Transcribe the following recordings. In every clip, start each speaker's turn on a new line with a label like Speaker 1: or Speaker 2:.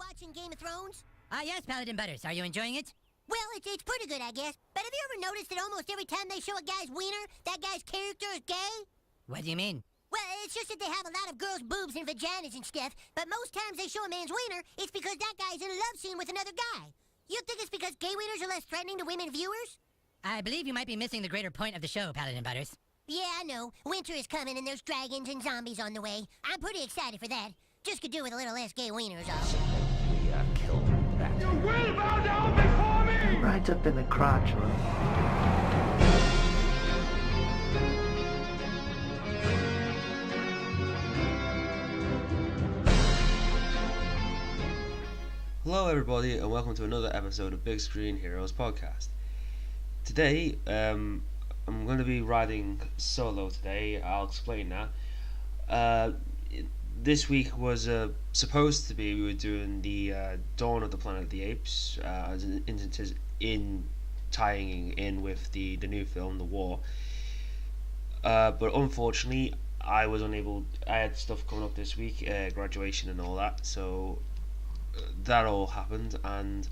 Speaker 1: watching Game of Thrones?
Speaker 2: Yes, Paladin Butters. Are you enjoying it?
Speaker 1: Well, it's pretty good, I guess. But have you ever noticed that almost every time they show a guy's wiener, that guy's character is gay?
Speaker 2: What do you mean?
Speaker 1: Well, it's just that they have a lot of girls' boobs and vaginas and stuff, but most times they show a man's wiener, it's because that guy's in a love scene with another guy. You think it's because gay wieners are less threatening to women viewers?
Speaker 2: I believe you might be missing the greater point of the show, Paladin Butters.
Speaker 1: Yeah, I know. Winter is coming and there's dragons and zombies on the way. I'm pretty excited for that. Just could do with a little less gay wieners, all.
Speaker 3: We killed that.
Speaker 4: You will bow down before me!
Speaker 3: Right up in the crotch, man.
Speaker 5: Hello everybody and welcome to another episode of Big Screen Heroes Podcast. Today, I'm going to be riding solo today. I'll explain that. This week was supposed to be, we were doing the Dawn of the Planet of the Apes, in tying in with the new film, The War. But unfortunately, I was unable. I had stuff coming up this week, graduation and all that, so that all happened, and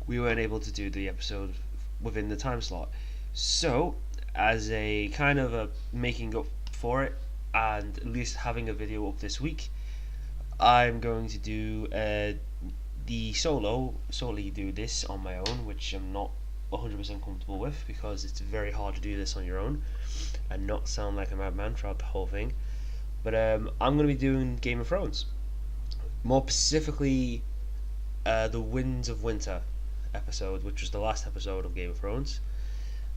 Speaker 5: we weren't able to do the episode within the time slot. So, as a kind of a making up for it, and at least having a video up this week, I'm going to do solely do this on my own, which I'm not 100% comfortable with, because it's very hard to do this on your own and not sound like a madman throughout the whole thing. But I'm going to be doing Game of Thrones, more specifically the Winds of Winter episode, which was the last episode of Game of Thrones,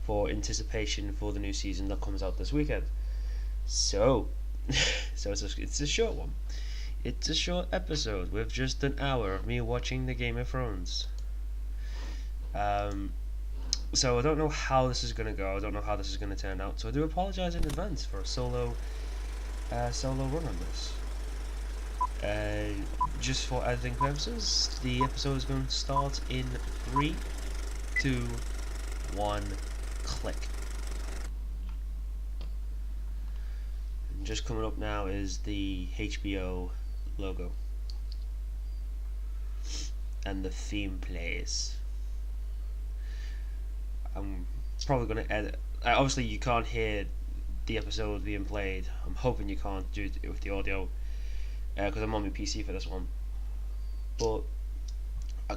Speaker 5: for anticipation for the new season that comes out this weekend. So it's a short one. It's a short episode with just an hour of me watching the Game of Thrones. So I don't know how this is going to go. I don't know how this is going to turn out. So I do apologize in advance for a solo run on this. Just for editing purposes, the episode is going to start in 3, 2, 1, click. And just coming up now is the HBO logo, and the theme plays. I'm probably going to edit. Obviously, you can't hear the episode being played. I'm hoping you can't do it with the audio, because I'm on my PC for this one. But I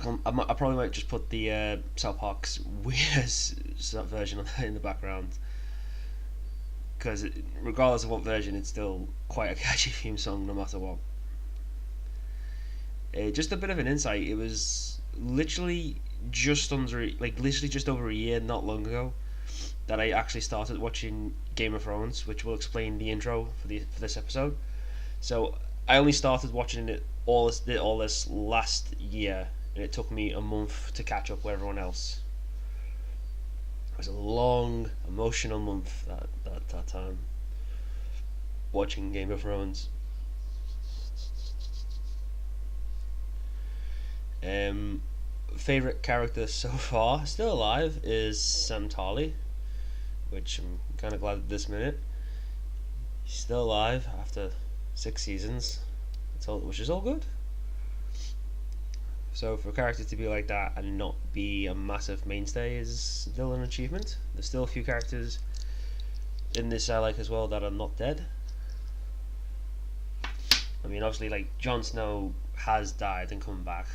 Speaker 5: probably might just put the South Park's weirdest version in the background, because regardless of what version, it's still quite a catchy theme song no matter what. Just a bit of an insight. It was literally just over a year, not long ago, that I actually started watching Game of Thrones, which will explain the intro for this episode. So I only started watching it all this last year, and it took me a month to catch up with everyone else. It was a long, emotional month that time, watching Game of Thrones. Favorite character so far, still alive, is Sam Tarly, which I'm kind of glad at this minute. He's still alive after 6 seasons, which is all good. So for a character to be like that and not be a massive mainstay is still an achievement. There's still a few characters in this I like as well that are not dead. I mean, obviously, like, Jon Snow has died and come back.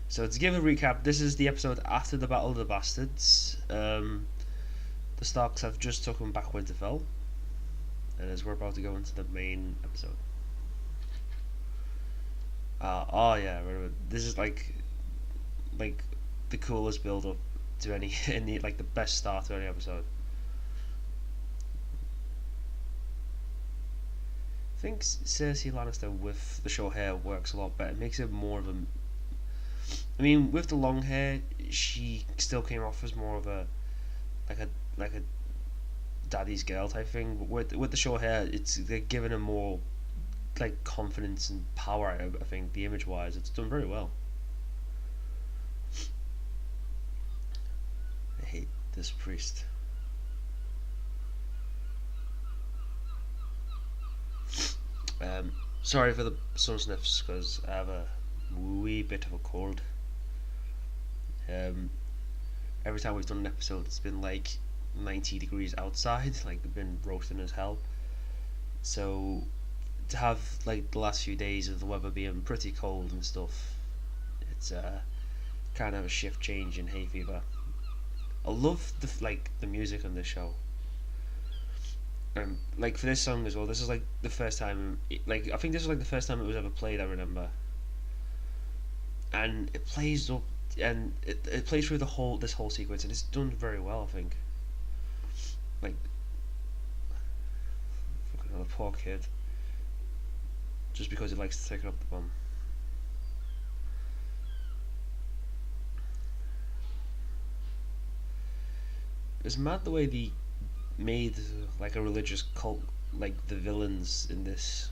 Speaker 5: So to give a recap, this is the episode after the Battle of the Bastards. The Starks have just taken back Winterfell, and as we're about to go into the main episode. Oh yeah, this is like the coolest build up to any like the best start to any episode. I think Cersei Lannister with the short hair works a lot better. It makes it more of a. I mean, with the long hair, she still came off as more of a like a daddy's girl type thing. But with the short hair, they're giving her more like confidence and power. I think the image wise, it's done very well. I hate this priest. Sorry for the sun sniffs because I have a wee bit of a cold. Every time we've done an episode, it's been like 90 degrees outside, like we've been roasting as hell. So to have like the last few days of the weather being pretty cold and stuff, it's kind of a shift change in hay fever. I love the music on this show. Like for this song as well, this is like the first time. I think this is like the first time it was ever played. I remember, and it plays up, and it plays through this whole sequence, and it's done very well. I think. Like, fucking hell, poor kid. Just because he likes to take up the bomb. It's mad the way they made like a religious cult, like the villains in this.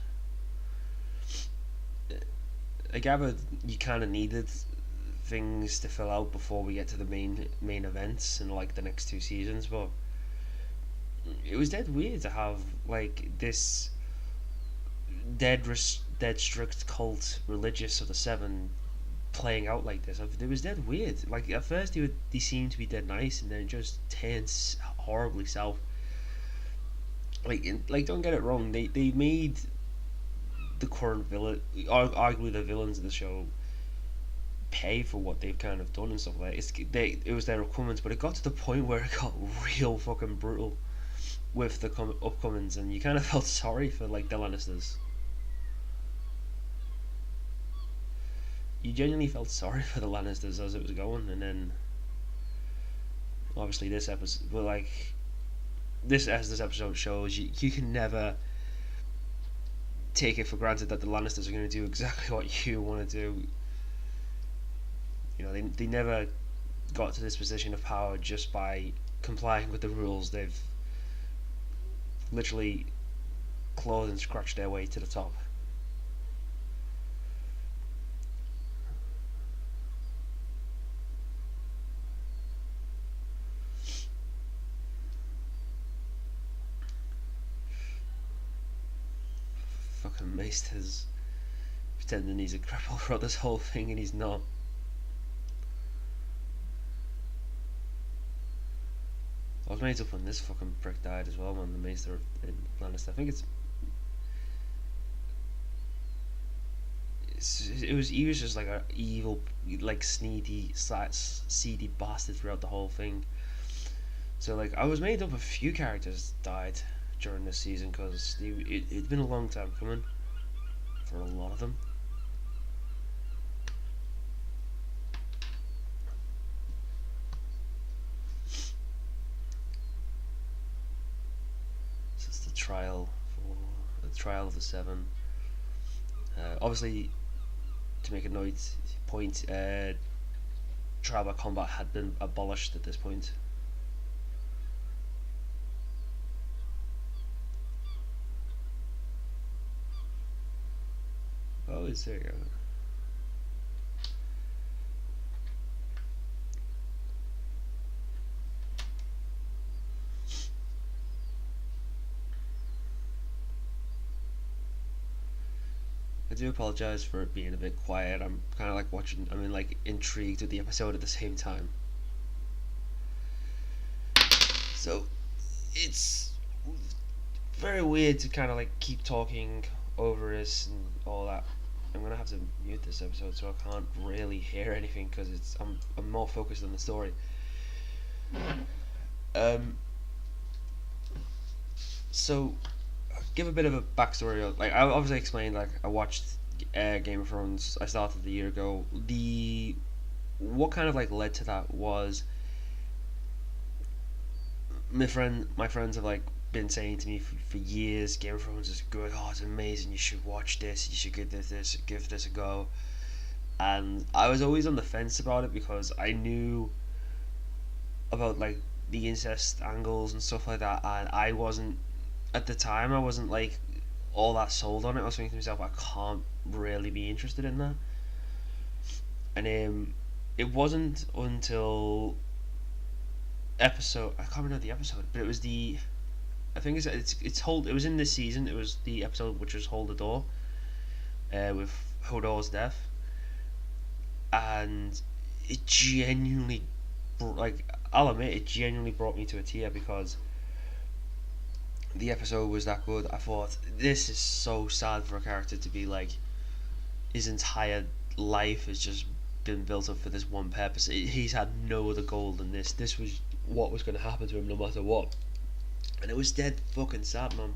Speaker 5: I gather you kind of needed things to fill out before we get to the main events in like the next 2 seasons, but it was dead weird to have like this dead strict cult religious of the Seven playing out like this. It was dead weird. Like at first they seemed to be dead nice, and then it just turns horribly south. Like don't get it wrong. They made the current villain, arguably the villains of the show, pay for what they've kind of done and stuff like that. It was their upcomings, but it got to the point where it got real fucking brutal with the upcomings, and you kind of felt sorry for like the Lannisters. You genuinely felt sorry for the Lannisters as it was going, and then obviously this episode, but like this episode shows, you can never take it for granted that the Lannisters are going to do exactly what you want to do. You know, they never got to this position of power just by complying with the rules. They've literally clawed and scratched their way to the top. Fucking Maester's pretending he's a cripple throughout this whole thing, and he's not. I was made up when this fucking prick died as well, when the Maester in Lannister. I think he was just like a evil, like seedy bastard throughout the whole thing. So like I was made up a few characters died during this season because it'd been a long time coming for a lot of them. This is the trial of the Seven. Obviously, to make a point, trial by combat had been abolished at this point. Oh, there you go. I do apologize for it being a bit quiet. I'm kind of like watching, like intrigued with the episode at the same time. So, it's very weird to kind of like keep talking over this and all that. I'm gonna have to mute this episode so I can't really hear anything because I'm more focused on the story. So give a bit of a backstory. Like I obviously explained, like I watched Game of Thrones. I started a year ago. What kind of like led to that was my friends have like been saying to me for years, Game of Thrones is good, oh it's amazing, you should watch this, you should give this a go. And I was always on the fence about it because I knew about like the incest angles and stuff like that, and I wasn't like all that sold on it. I was thinking to myself, I can't really be interested in that. And it wasn't until I can't remember the episode, but it was the I think it's hold. It was in this season. It was the episode which was Hold the Door, with Hodor's death, and it genuinely, like, I'll admit, it genuinely brought me to a tear because the episode was that good. I thought, this is so sad for a character to be like, his entire life has just been built up for this one purpose. He's had no other goal than this. This was what was going to happen to him no matter what. And it was dead fucking sad, man.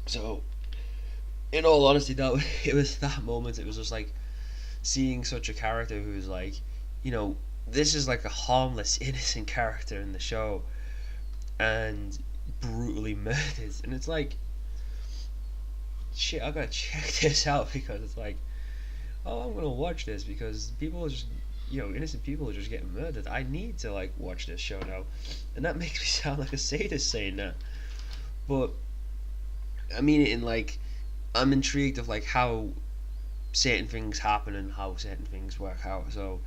Speaker 5: So, in all honesty, it was that moment. It was just like seeing such a character who's like, you know, this is like a harmless, innocent character in the show, and brutally murdered. And it's like, shit, I gotta check this out, because it's like, oh, I'm gonna watch this because people are just, you know, innocent people are just getting murdered. I need to like watch this show now, and that makes me sound like a sadist saying that, but I mean it in like, I'm intrigued of like how certain things happen and how certain things work out. So,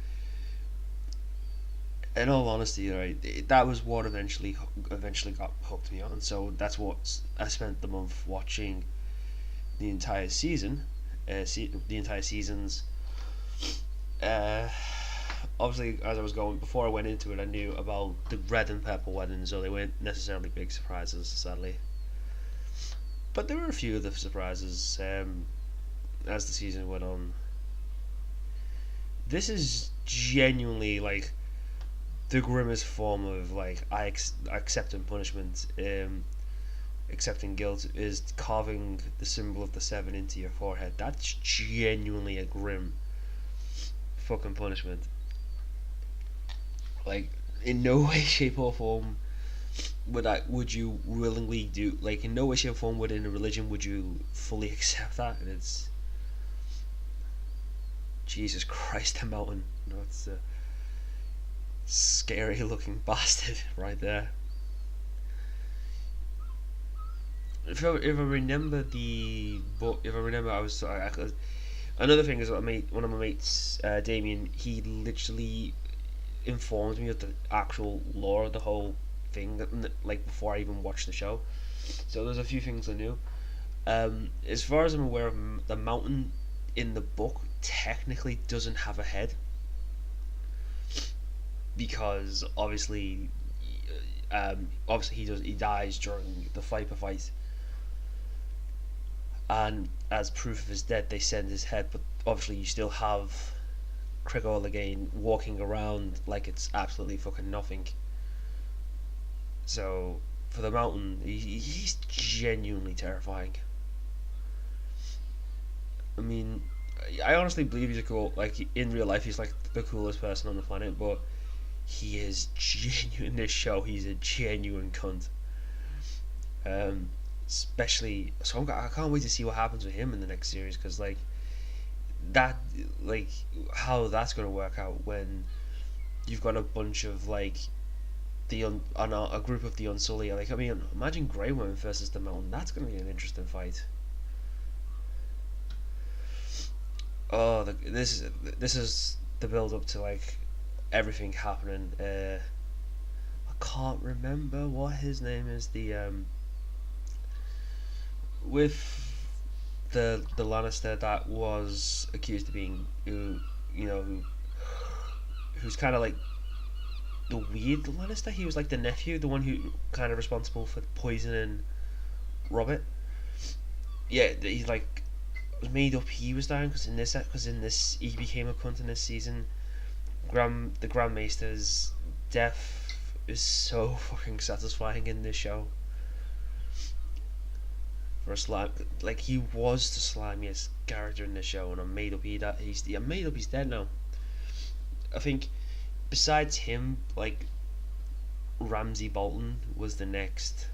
Speaker 5: in all honesty, right, that was what eventually got hooked me on. So that's what I spent the month watching the entire season, the entire seasons. Obviously, as I was going, before I went into it, I knew about the red and purple weddings, so they weren't necessarily big surprises, sadly. But there were a few of the surprises as the season went on. This is genuinely like the grimmest form of like accepting punishment, accepting guilt, is carving the symbol of the 7 into your forehead. That's genuinely a grim fucking punishment. Like, in no way, shape or form would you willingly do, like, in no way, shape or form would in a religion would you fully accept that. And it's, Jesus Christ, the mountain. No, it's a scary looking bastard right there. If I remember the book, another thing is, one of my mates, Damien, he literally informed me of the actual lore of the whole thing, like before I even watched the show. So there's a few things I knew. As far as I'm aware of, the mountain in the book technically doesn't have a head, because obviously he dies during the Viper fight, and as proof of his death they send his head, but obviously you still have Crigor again walking around like it's absolutely fucking nothing. So for the mountain, he's genuinely terrifying. I mean, I honestly believe he's a cool, like, in real life he's like the coolest person on the planet, but he is genuine in this show. He's a genuine cunt. Especially, so I can't wait to see what happens with him in the next series, because like that, like how that's gonna work out when you've got a bunch of like a group of the Unsullied. Like, I mean, imagine Grey Worm versus the Mountain. That's gonna be an interesting fight. Oh, this is the build up to like everything happening. I can't remember what his name is. The with the Lannister that was accused of being, who's kind of like the weird Lannister. He was like the nephew, the one who kind of responsible for poisoning Robert. Yeah, he's like, it was made up he was dying because in this he became a cunt in this season. The Grand Maester's death is so fucking satisfying in this show. For a slime, like, he was the slimiest character in the show, and I'm made up he's dead now. I think besides him, like, Ramsay Bolton was the next,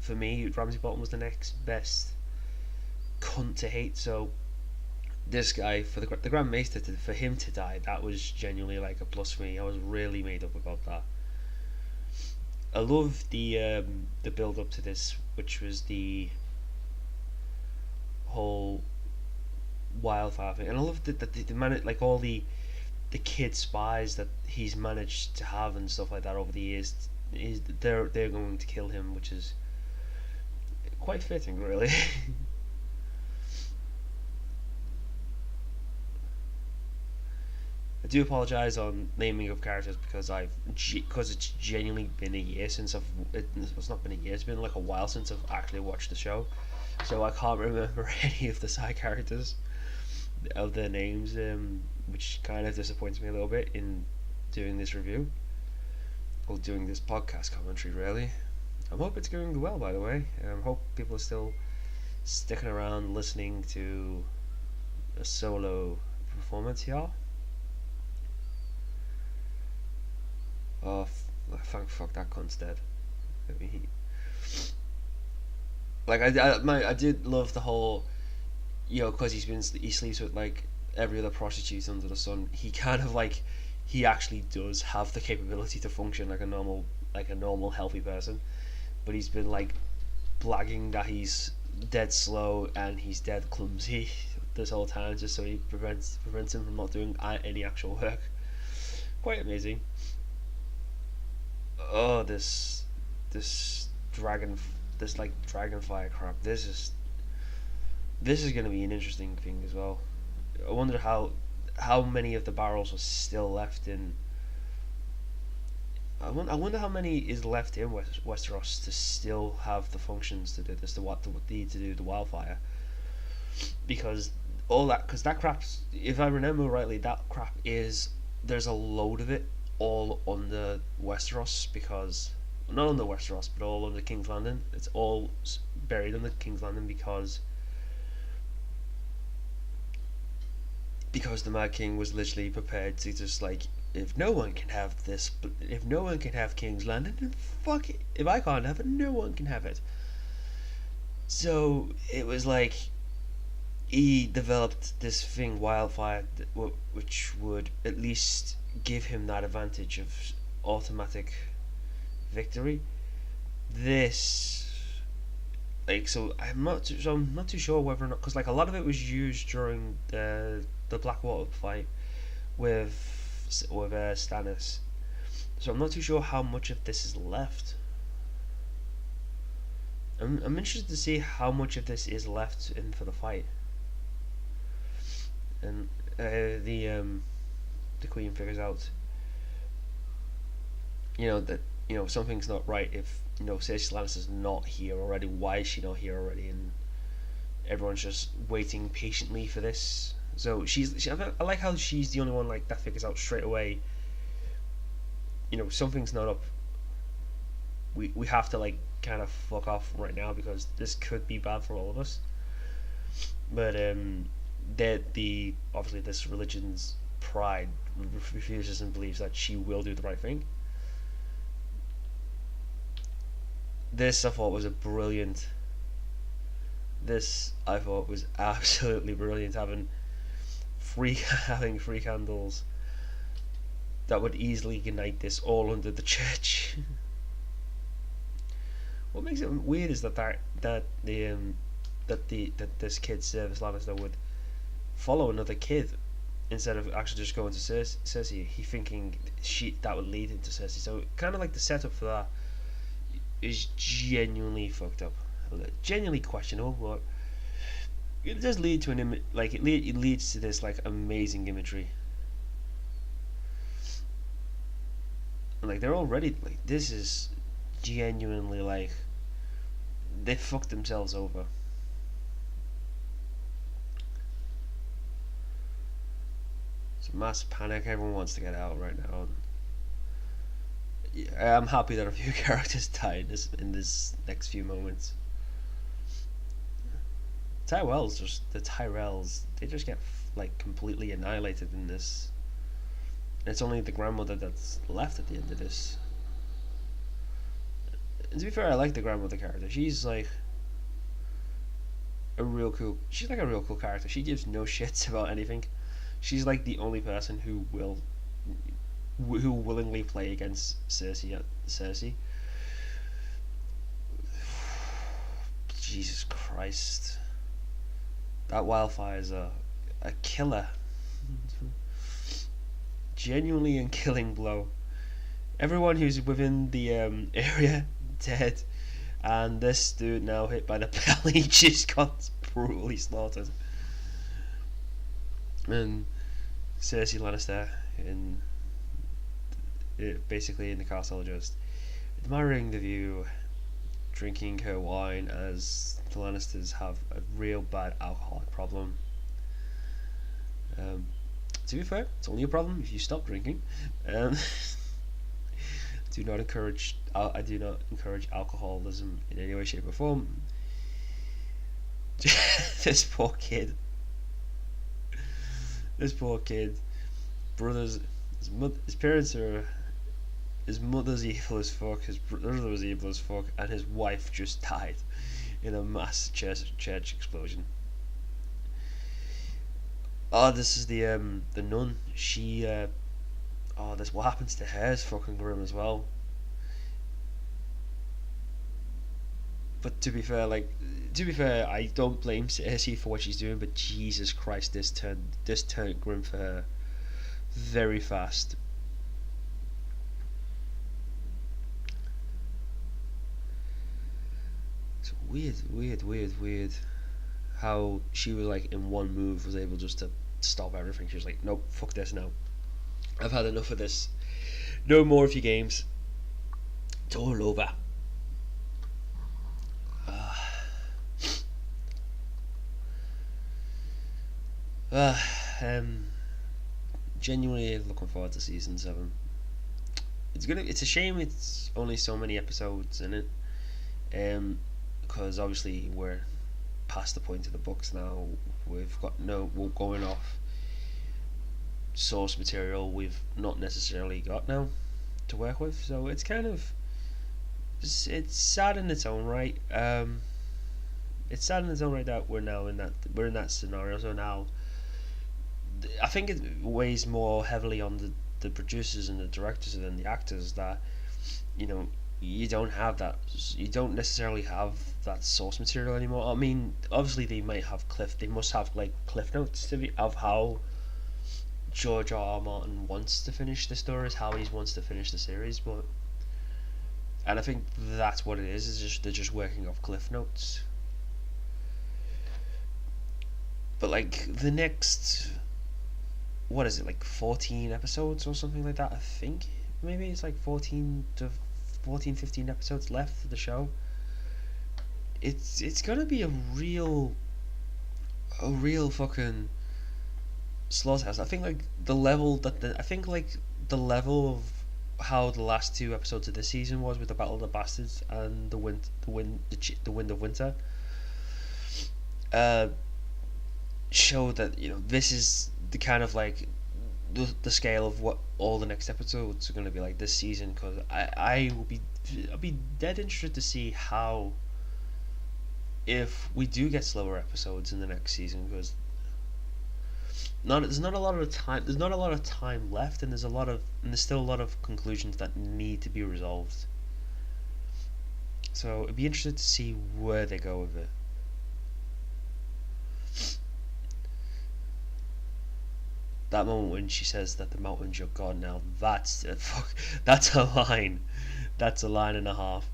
Speaker 5: for me, Ramsay Bolton was the next best cunt to hate. So this guy, for the Grand Maester, for him to die, that was genuinely like a plus for me. I was really made up about that. I love the build up to this, which was the whole wildfire thing, and I love the like all the kid spies that he's managed to have and stuff like that over the years. they're going to kill him, which is quite fitting, really. I do apologise on naming of characters because it's genuinely been a year since it's not been a year, it's been like a while since I've actually watched the show, so I can't remember any of the side characters of their names, which kind of disappoints me a little bit in doing this review or doing this podcast commentary, really. I hope it's going well, by the way. I hope people are still sticking around listening to a solo performance here. Oh, thank fuck that cunt's dead. I mean, I did love the whole, because he sleeps with like every other prostitute under the sun. He kind of like, he actually does have the capability to function like a normal healthy person, but he's been like blagging that he's dead slow and he's dead clumsy this whole time, just so he prevents him from not doing any actual work. Quite amazing. Oh, this dragonfire crap. This is going to be an interesting thing as well. I wonder how many of the barrels are still left in. I wonder how many is left in Westeros to still have the functions to do this, to need to do the wildfire. Because that crap, if I remember rightly, that crap there's a load of it all under Westeros, because not under Westeros but all under King's Landing. It's all buried under King's Landing because the Mad King was literally prepared to just like, if no one can have this, if no one can have King's Landing, then fuck it. If I can't have it, no one can have it. So it was like he developed this thing, wildfire, which would at least give him that advantage of automatic victory. I'm not too sure whether or not, because like a lot of it was used during the Blackwater fight with Stannis, so I'm not too sure how much of this is left. I'm interested to see how much of this is left in for the fight. And the Queen figures out, that something's not right. If Cersei Lannister's not here already, why is she not here already? And everyone's just waiting patiently for this. So I like how she's the only one like that figures out straight away. Something's not up. We have to like kind of fuck off right now because this could be bad for all of us. But obviously this religion's pride refuses and believes that she will do the right thing. This I thought was absolutely brilliant, having three candles that would easily ignite this all under the church. What makes it weird is that this kid Service Lannister would follow another kid instead of actually just going to Cersei. He thinking that would lead into Cersei. So kind of like the setup for that is genuinely fucked up, genuinely questionable, but it does lead to it leads to this like amazing imagery. Like they're already like, this is genuinely like they fucked themselves over. It's a mass panic. Everyone wants to get out right now. I'm happy that a few characters died in this next few moments. The Tyrells, they just get like completely annihilated in this. It's only the grandmother that's left at the end of this. And to be fair, I like the grandmother character. She's like a real cool character. She gives no shits about anything. She's like the only person who willingly play against Cersei. Jesus Christ. That wildfire is a killer. Genuinely a killing blow. everyone who's within the area dead, and this dude now hit by the belly just got brutally slaughtered. And Cersei Lannister basically in the castle, just admiring the view, drinking her wine, as the Lannisters have a real bad alcoholic problem. To be fair, it's only a problem if you stop drinking. I do not encourage alcoholism in any way, shape, or form. This poor kid. Brothers, his parents are. His mother's evil as fuck. His brother was evil as fuck, and his wife just died in a mass church explosion. Oh, this is the nun. She this what happens to her is fucking grim as well. But to be fair, I don't blame Cersei for what she's doing. But Jesus Christ, this turned grim for her very fast. It's weird. How she was like in one move was able just to stop everything. She was like, nope, fuck this now. I've had enough of this. No more of your games. It's all over. Genuinely looking forward to season 7. It's a shame it's only so many episodes in it, because obviously we're past the point of the books now. We're going off source material we've not necessarily got now to work with, so it's kind of it's sad in its own right. It's sad in its own right that we're in that scenario. So now I think it weighs more heavily on the producers and the directors than the actors, that you don't necessarily have that source material anymore. I mean, obviously they must have like cliff notes of how George R. Martin wants to finish the stories, how he wants to finish the series, and I think that's what it is they're just working off cliff notes. But like the next, what is it, like 14 episodes or something like that? I think maybe it's like 15 episodes left of the show. It's gonna be a real fucking slaughterhouse. I think like the level of how the last 2 episodes of this season was with the Battle of the Bastards and the Wind of Winter show that this is the kind of like the scale of what all the next episodes are going to be like this season, because I'll be dead interested to see how, if we do get slower episodes in the next season, because there's not a lot of time left, and there's still a lot of conclusions that need to be resolved. So it'd be interesting to see where they go with it. That moment when she says that the mountain's your god now, that's a line. That's a line and a half.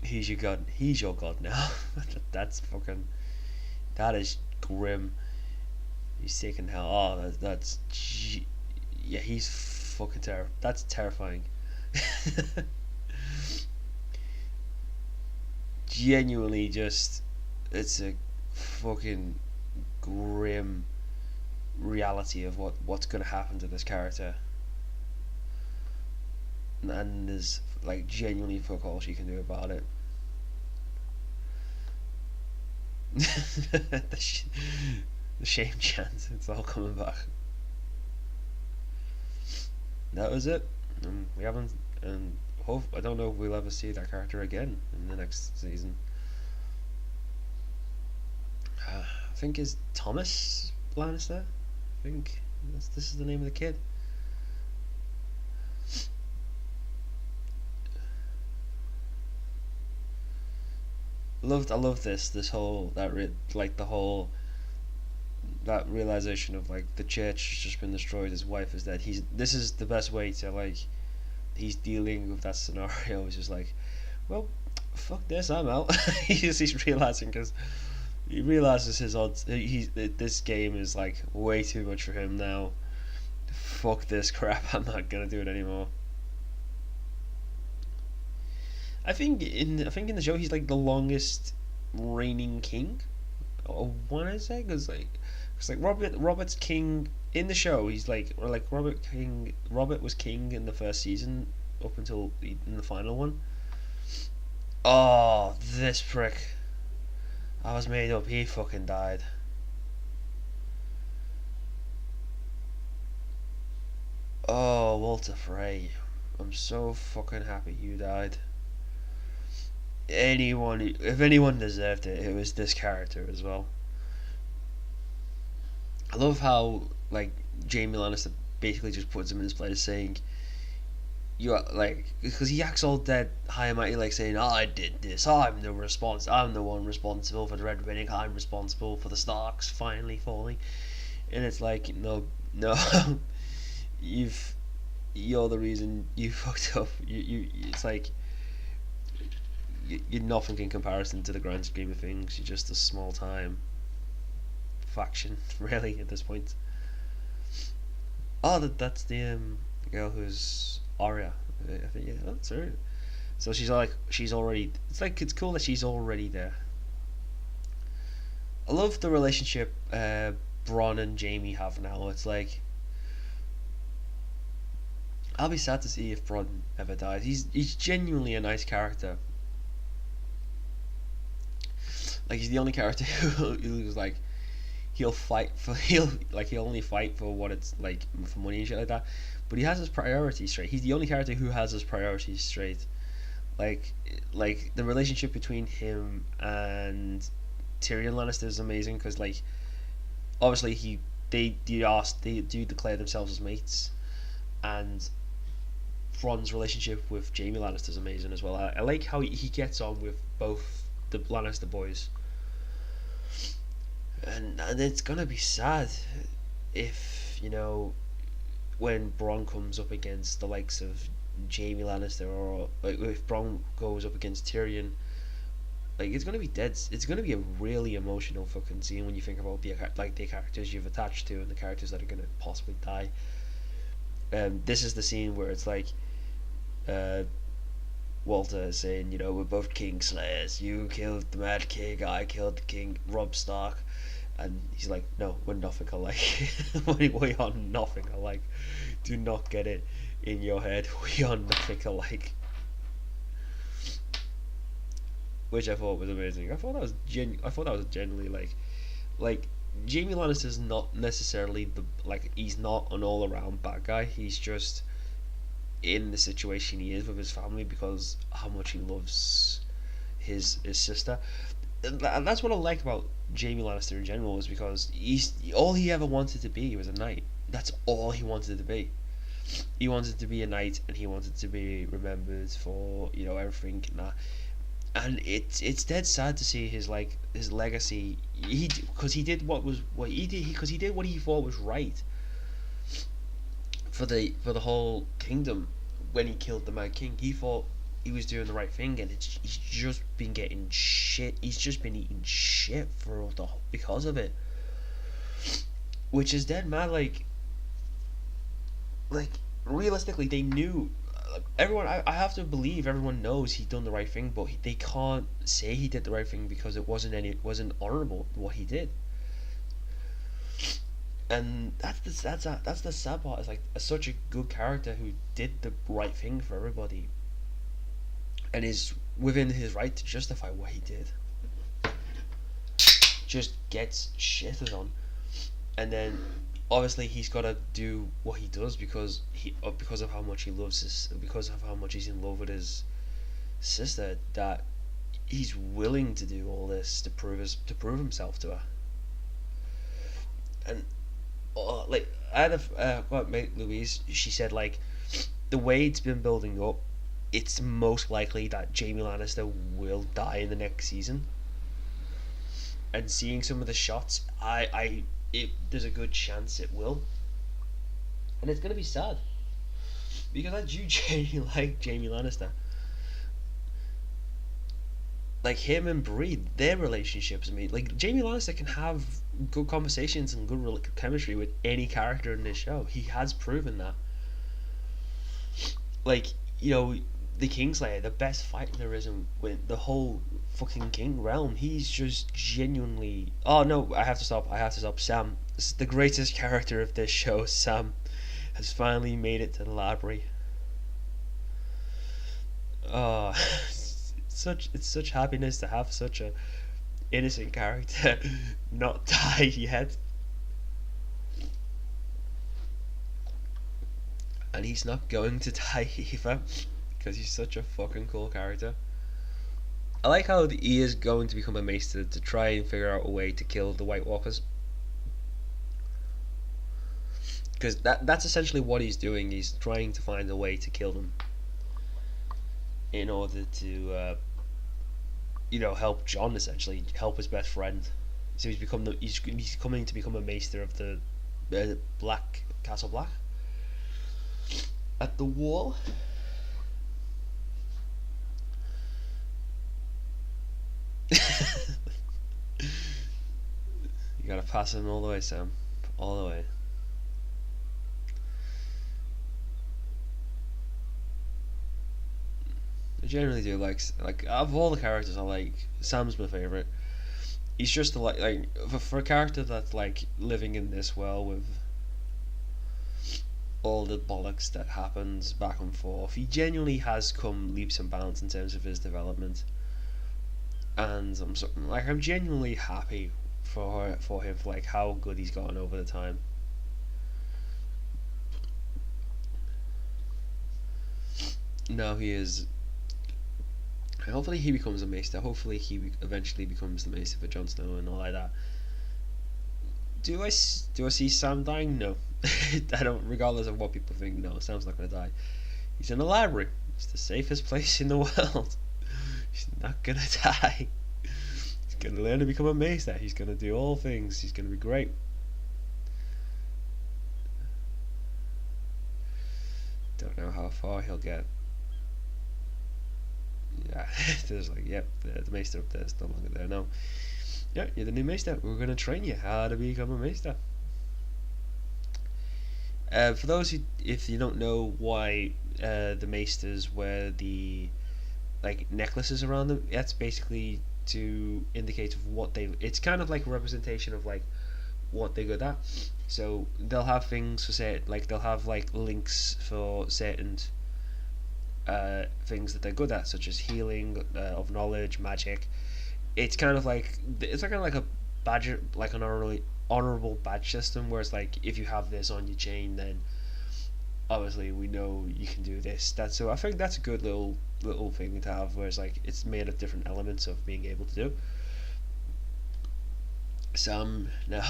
Speaker 5: He's your god. He's your god now. That is grim. He's taking hell. Oh, yeah. He's fucking terrible. That's terrifying. Genuinely, it's a fucking grim reality of what's going to happen to this character, and there's like genuinely fuck all she can do about it. the shame chance, it's all coming back. That was it. We haven't, and I don't know if we'll ever see that character again in the next season. I think is Thomas Lannister. I think this is the name of the kid. I love this whole that realization of like the church has just been destroyed, his wife is dead. This is the best way to like he's dealing with that scenario, is just like, well, fuck this, I'm out. He's realizing, because he realizes his odds. This game is like way too much for him now. Fuck this crap. I'm not gonna do it anymore. I think in the show he's like the longest reigning king. I want to say, because Robert's king in the show. He's like Robert was king in the first season up until in the final one. Oh, this prick! I was made up. He fucking died. Oh, Walter Frey. I'm so fucking happy you died. If anyone deserved it, it was this character as well. I love how like Jaime Lannister basically just puts him in his place, saying, "You are like," because he acts all dead high and mighty, like saying, "I did this. I'm the one responsible for the Red Wedding. I'm responsible for the Starks finally falling." And it's like, no, you're the reason you fucked up. It's like you're nothing in comparison to the grand scheme of things. You're just a small time faction, really, at this point. Oh, that's the girl who's Arya. I think, yeah, that's her. So she's already. It's cool that she's already there. I love the relationship Bronn and Jaime have now. It's like, I'll be sad to see if Bronn ever dies. He's genuinely a nice character. Like, he's the only character who's like, he'll only fight for what it's like, for money and shit like that. But he has his priorities straight. He's the only character who has his priorities straight. Like the relationship between him and Tyrion Lannister is amazing, because like, obviously they do declare themselves as mates, and Bronn's relationship with Jaime Lannister is amazing as well. I like how he gets on with both the Lannister boys, and it's gonna be sad if, you know, when Bronn comes up against the likes of Jaime Lannister, or like if Bronn goes up against Tyrion. Like, it's gonna be dead. It's gonna be a really emotional fucking scene when you think about the characters you've attached to and the characters that are gonna possibly die. This is the scene where it's like, Walter is saying, you know, we're both king slayers. You killed the Mad King, I killed the King, Robb Stark. And he's like, no, we're nothing alike. We are nothing alike. Do not get it in your head. We are nothing alike. Which I thought was amazing. I thought that was genuinely like Jaime Lannister's not necessarily he's not an all around bad guy. He's just in the situation he is with his family because how much he loves his sister. And that's what I like about Jaime Lannister in general, is because all he ever wanted to be was a knight. That's all he wanted to be. He wanted to be a knight, and he wanted to be remembered for, you know, everything. And it's dead sad to see his legacy. Because he did what he thought was right for the whole kingdom. When he killed the Mad King, he thought he was doing the right thing, and he's just been getting shit. He's just been eating shit because of it, which is dead mad. Like realistically, they knew. Everyone, I have to believe everyone knows he done the right thing, but they can't say he did the right thing because it wasn't honorable what he did. And that's the sad part. It's like such a good character who did the right thing for everybody, and is within his right to justify what he did. Just gets shitted on, and then obviously he's got to do what he does because of how much he loves because of how much he's in love with his sister, that he's willing to do all this to prove himself to her. And like, I had a mate, Louise. She said, like, the way it's been building up, it's most likely that Jaime Lannister will die in the next season. And seeing some of the shots, there's a good chance it will, and it's gonna be sad. because I do genuinely like Jamie Lannister. Like him and Bree, their relationships. I mean, like Jamie Lannister can have good conversations and good chemistry with any character in this show. He has proven that. Like, you know, the Kingslayer, the best fighter there is in the whole fucking King realm. He's just genuinely. Oh no, I have to stop. I have to stop. Sam, the greatest character of this show, Sam, has finally made it to the library. Oh, it's such happiness to have such a innocent character not die yet. And he's not going to die either, because he's such a fucking cool character. I like how he is going to become a maester to try and figure out a way to kill the White Walkers. Because that's essentially what he's doing. He's trying to find a way to kill them in order to, help Jon, essentially help his best friend. So he's coming to become a maester of the Black Castle Black at the Wall. You gotta pass him all the way, Sam. All the way. I generally do like of all the characters I like, Sam's my favourite. He's just like for a character that's like living in this world with all the bollocks that happens back and forth. He genuinely has come leaps and bounds in terms of his development, and I'm genuinely happy for him, for like how good he's gotten over the time. Now he is. Hopefully he becomes a maester. Hopefully he eventually becomes the maester for Jon Snow and all like that. Do I see Sam dying? No. I don't. Regardless of what people think, no, Sam's not going to die. He's in the library. It's the safest place in the world. He's not going to die. He's going to learn to become a maester. He's going to do all things. He's going to be great. Don't know how far he'll get. Yeah, there's like, yep, the maester up there is no longer there now. Yeah, you're the new maester. We're going to train you how to become a maester. For those if you don't know why the maesters wear the necklaces around them, that's basically to indicate of what they. It's kind of like a representation of like what they're good at. So they'll have things for they'll have links for certain things that they're good at, such as healing, of knowledge, magic. It's kind of like a badge, like an honorable badge system, where it's like if you have this on your chain, then obviously we know you can do this. So I think that's a good little thing to have, where it's like it's made of different elements of being able to do. Now,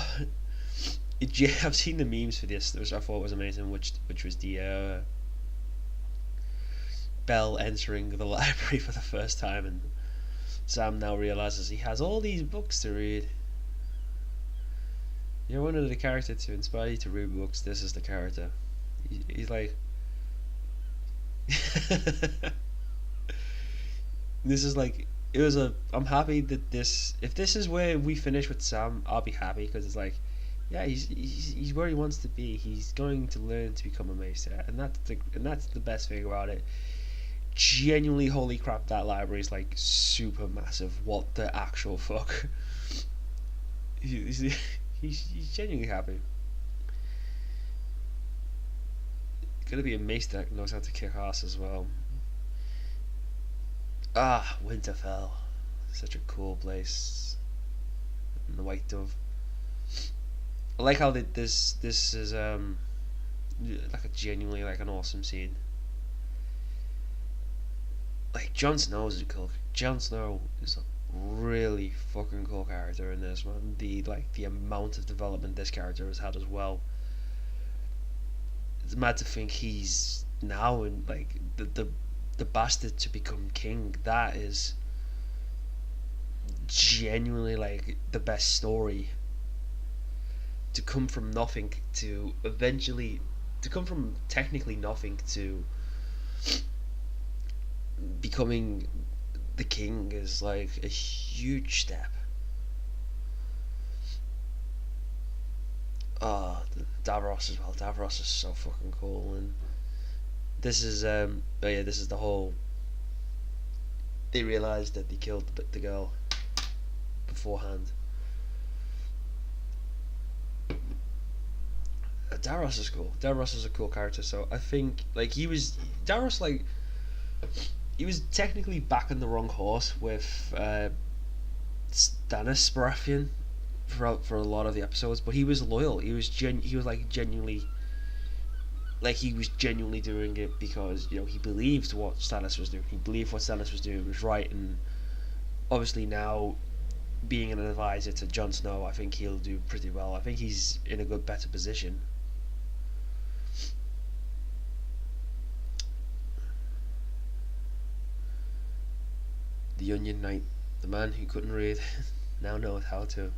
Speaker 5: I've seen the memes for this, which I thought was amazing, which was the Belle entering the library for the first time, and Sam now realizes he has all these books to read. You're one of the characters to inspire you to read books. This is the character. He's like, this is like, I'm happy that if this is where we finish with Sam, I'll be happy, because it's like, yeah, he's where he wants to be. He's going to learn to become a maester, and that's the best thing about it. Genuinely, holy crap, that library is like super massive. What the actual fuck? He's genuinely happy. Gonna be a maester that knows how to kick ass as well. Winterfell, such a cool place. And the White Dove. I like how this is like a genuinely like an awesome scene. Like Jon Snow is Jon Snow is a really fucking cool character in this one. The amount of development this character has had as well. It's mad to think he's now in the bastard to become king. That is genuinely like the best story. To come from nothing to eventually to come from technically nothing to becoming the king is like a huge step. Davros as well. Davros is so fucking cool, and this is this is the whole. They realized that they killed the girl beforehand. Davros is cool. Davros is a cool character, so I think like Davros like he was technically backing the wrong horse with Stannis Baratheon for a lot of the episodes, but he was loyal. He was genuinely doing it because he believed what Stannis was doing. He believed what Stannis was doing was right, and obviously now being an advisor to Jon Snow, I think he'll do pretty well. I think he's in a better position. The Onion Knight, the man who couldn't read, now knows how to.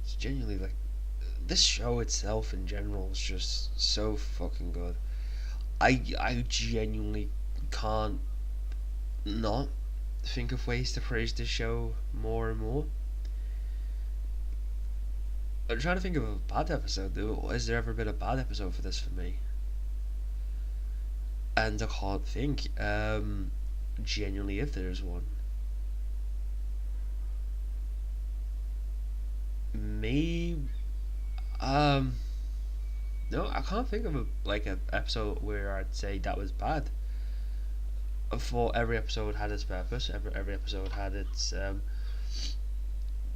Speaker 5: It's genuinely like this show itself in general is just so fucking good. I genuinely can't not think of ways to praise this show more and more. I'm trying to think of a bad episode. Has there ever been a bad episode for this for me? And I can't think. Genuinely, if there's one. Maybe. No, I can't think of an episode where I'd say that was bad. I thought every episode had its purpose. Every episode had its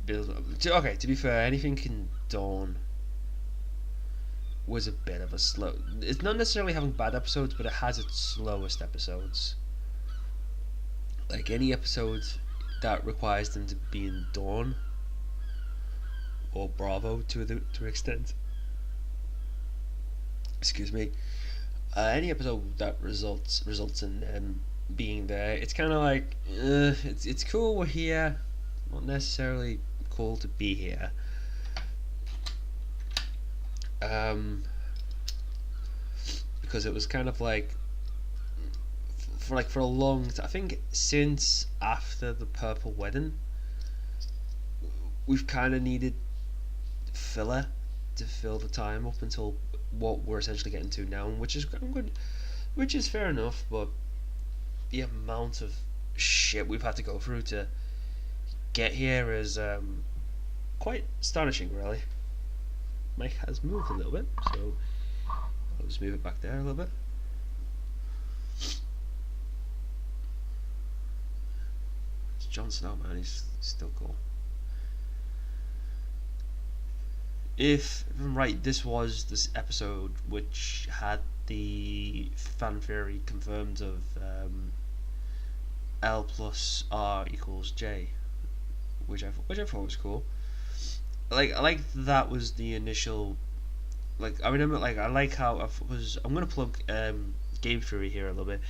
Speaker 5: build up. Okay, to be fair, anything in Dawn was a bit of a slow. It's not necessarily having bad episodes, but it has its slowest episodes. Like any episode that requires them to be in Dawn or Bravo to an extent. Excuse me. Any episode that results in them being there, it's kind of like it's cool we're here, not necessarily cool to be here. Because it was kind of like for a long time, I think since after the Purple Wedding, we've kind of needed filler to fill the time up until what we're essentially getting to now, which is good, which is fair enough, but the amount of shit we've had to go through to get here is quite astonishing, really. Mike has moved a little bit, so I'll just move it back there a little bit. It's Jon Snow, man. He's still cool. If I'm right, this was this episode which had the fan theory confirmed of L plus R equals J, which I thought was cool. I like that was the initial. I remember, I like how I'm gonna plug game theory here a little bit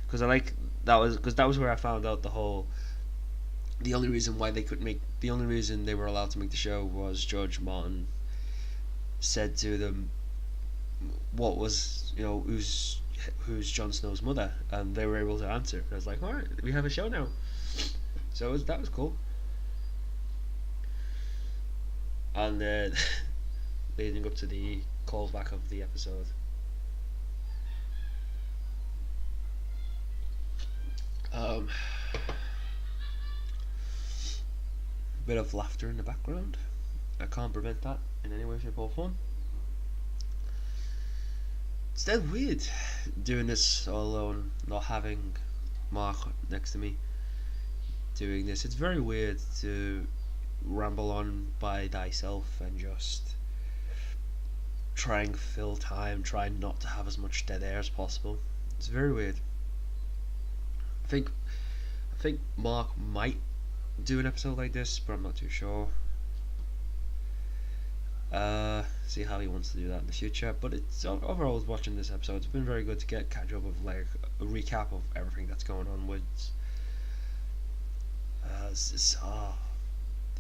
Speaker 5: because that was where I found out the only reason they were allowed to make the show was George Martin said to them, what was who's Jon Snow's mother, and they were able to answer. I was like, all right, we have a show now. So that was cool. And leading up to the callback of the episode, bit of laughter in the background. I can't prevent that in any way, shape or form. It's dead weird doing this all alone, not having Mark next to me doing this. It's very weird to ramble on by thyself and just try and fill time, try not to have as much dead air as possible. It's very weird. I think Mark might do an episode like this, but I'm not too sure. See how he wants to do that in the future. But it's overall, watching this episode, it's been very good to catch up of a recap of everything that's going on with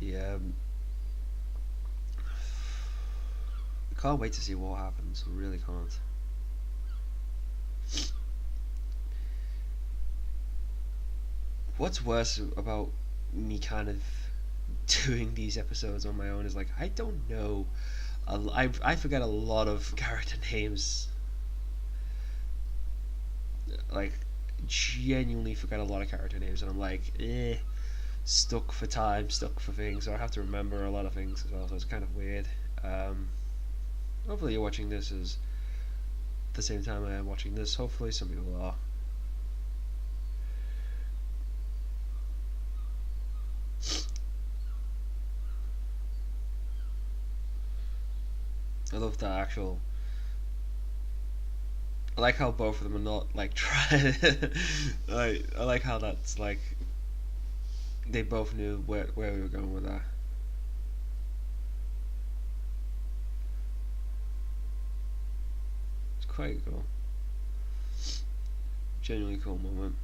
Speaker 5: The I can't wait to see what happens. I really can't. What's worse about me kind of doing these episodes on my own is like I don't know. I forget a lot of character names. Like genuinely forget a lot of character names, and I'm like, stuck for time, stuck for things. So I have to remember a lot of things as well. So it's kind of weird. Hopefully you're watching this as the same time I am watching this. Hopefully some people are. I love that actual. I like how both of them are not like trying. I like how that's like. They both knew where we were going with that. It's quite cool. Genuinely cool moment.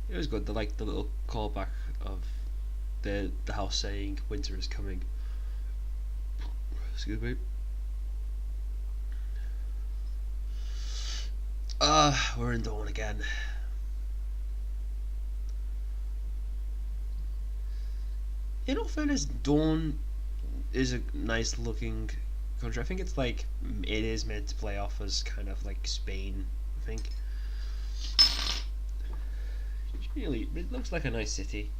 Speaker 5: It was good. The little callback of the house saying winter is coming. Excuse me. We're in Dawn again. In all fairness, Dawn is a nice looking country. I think it's like it is meant to play off as kind of like Spain. I think. Really, it looks like a nice city.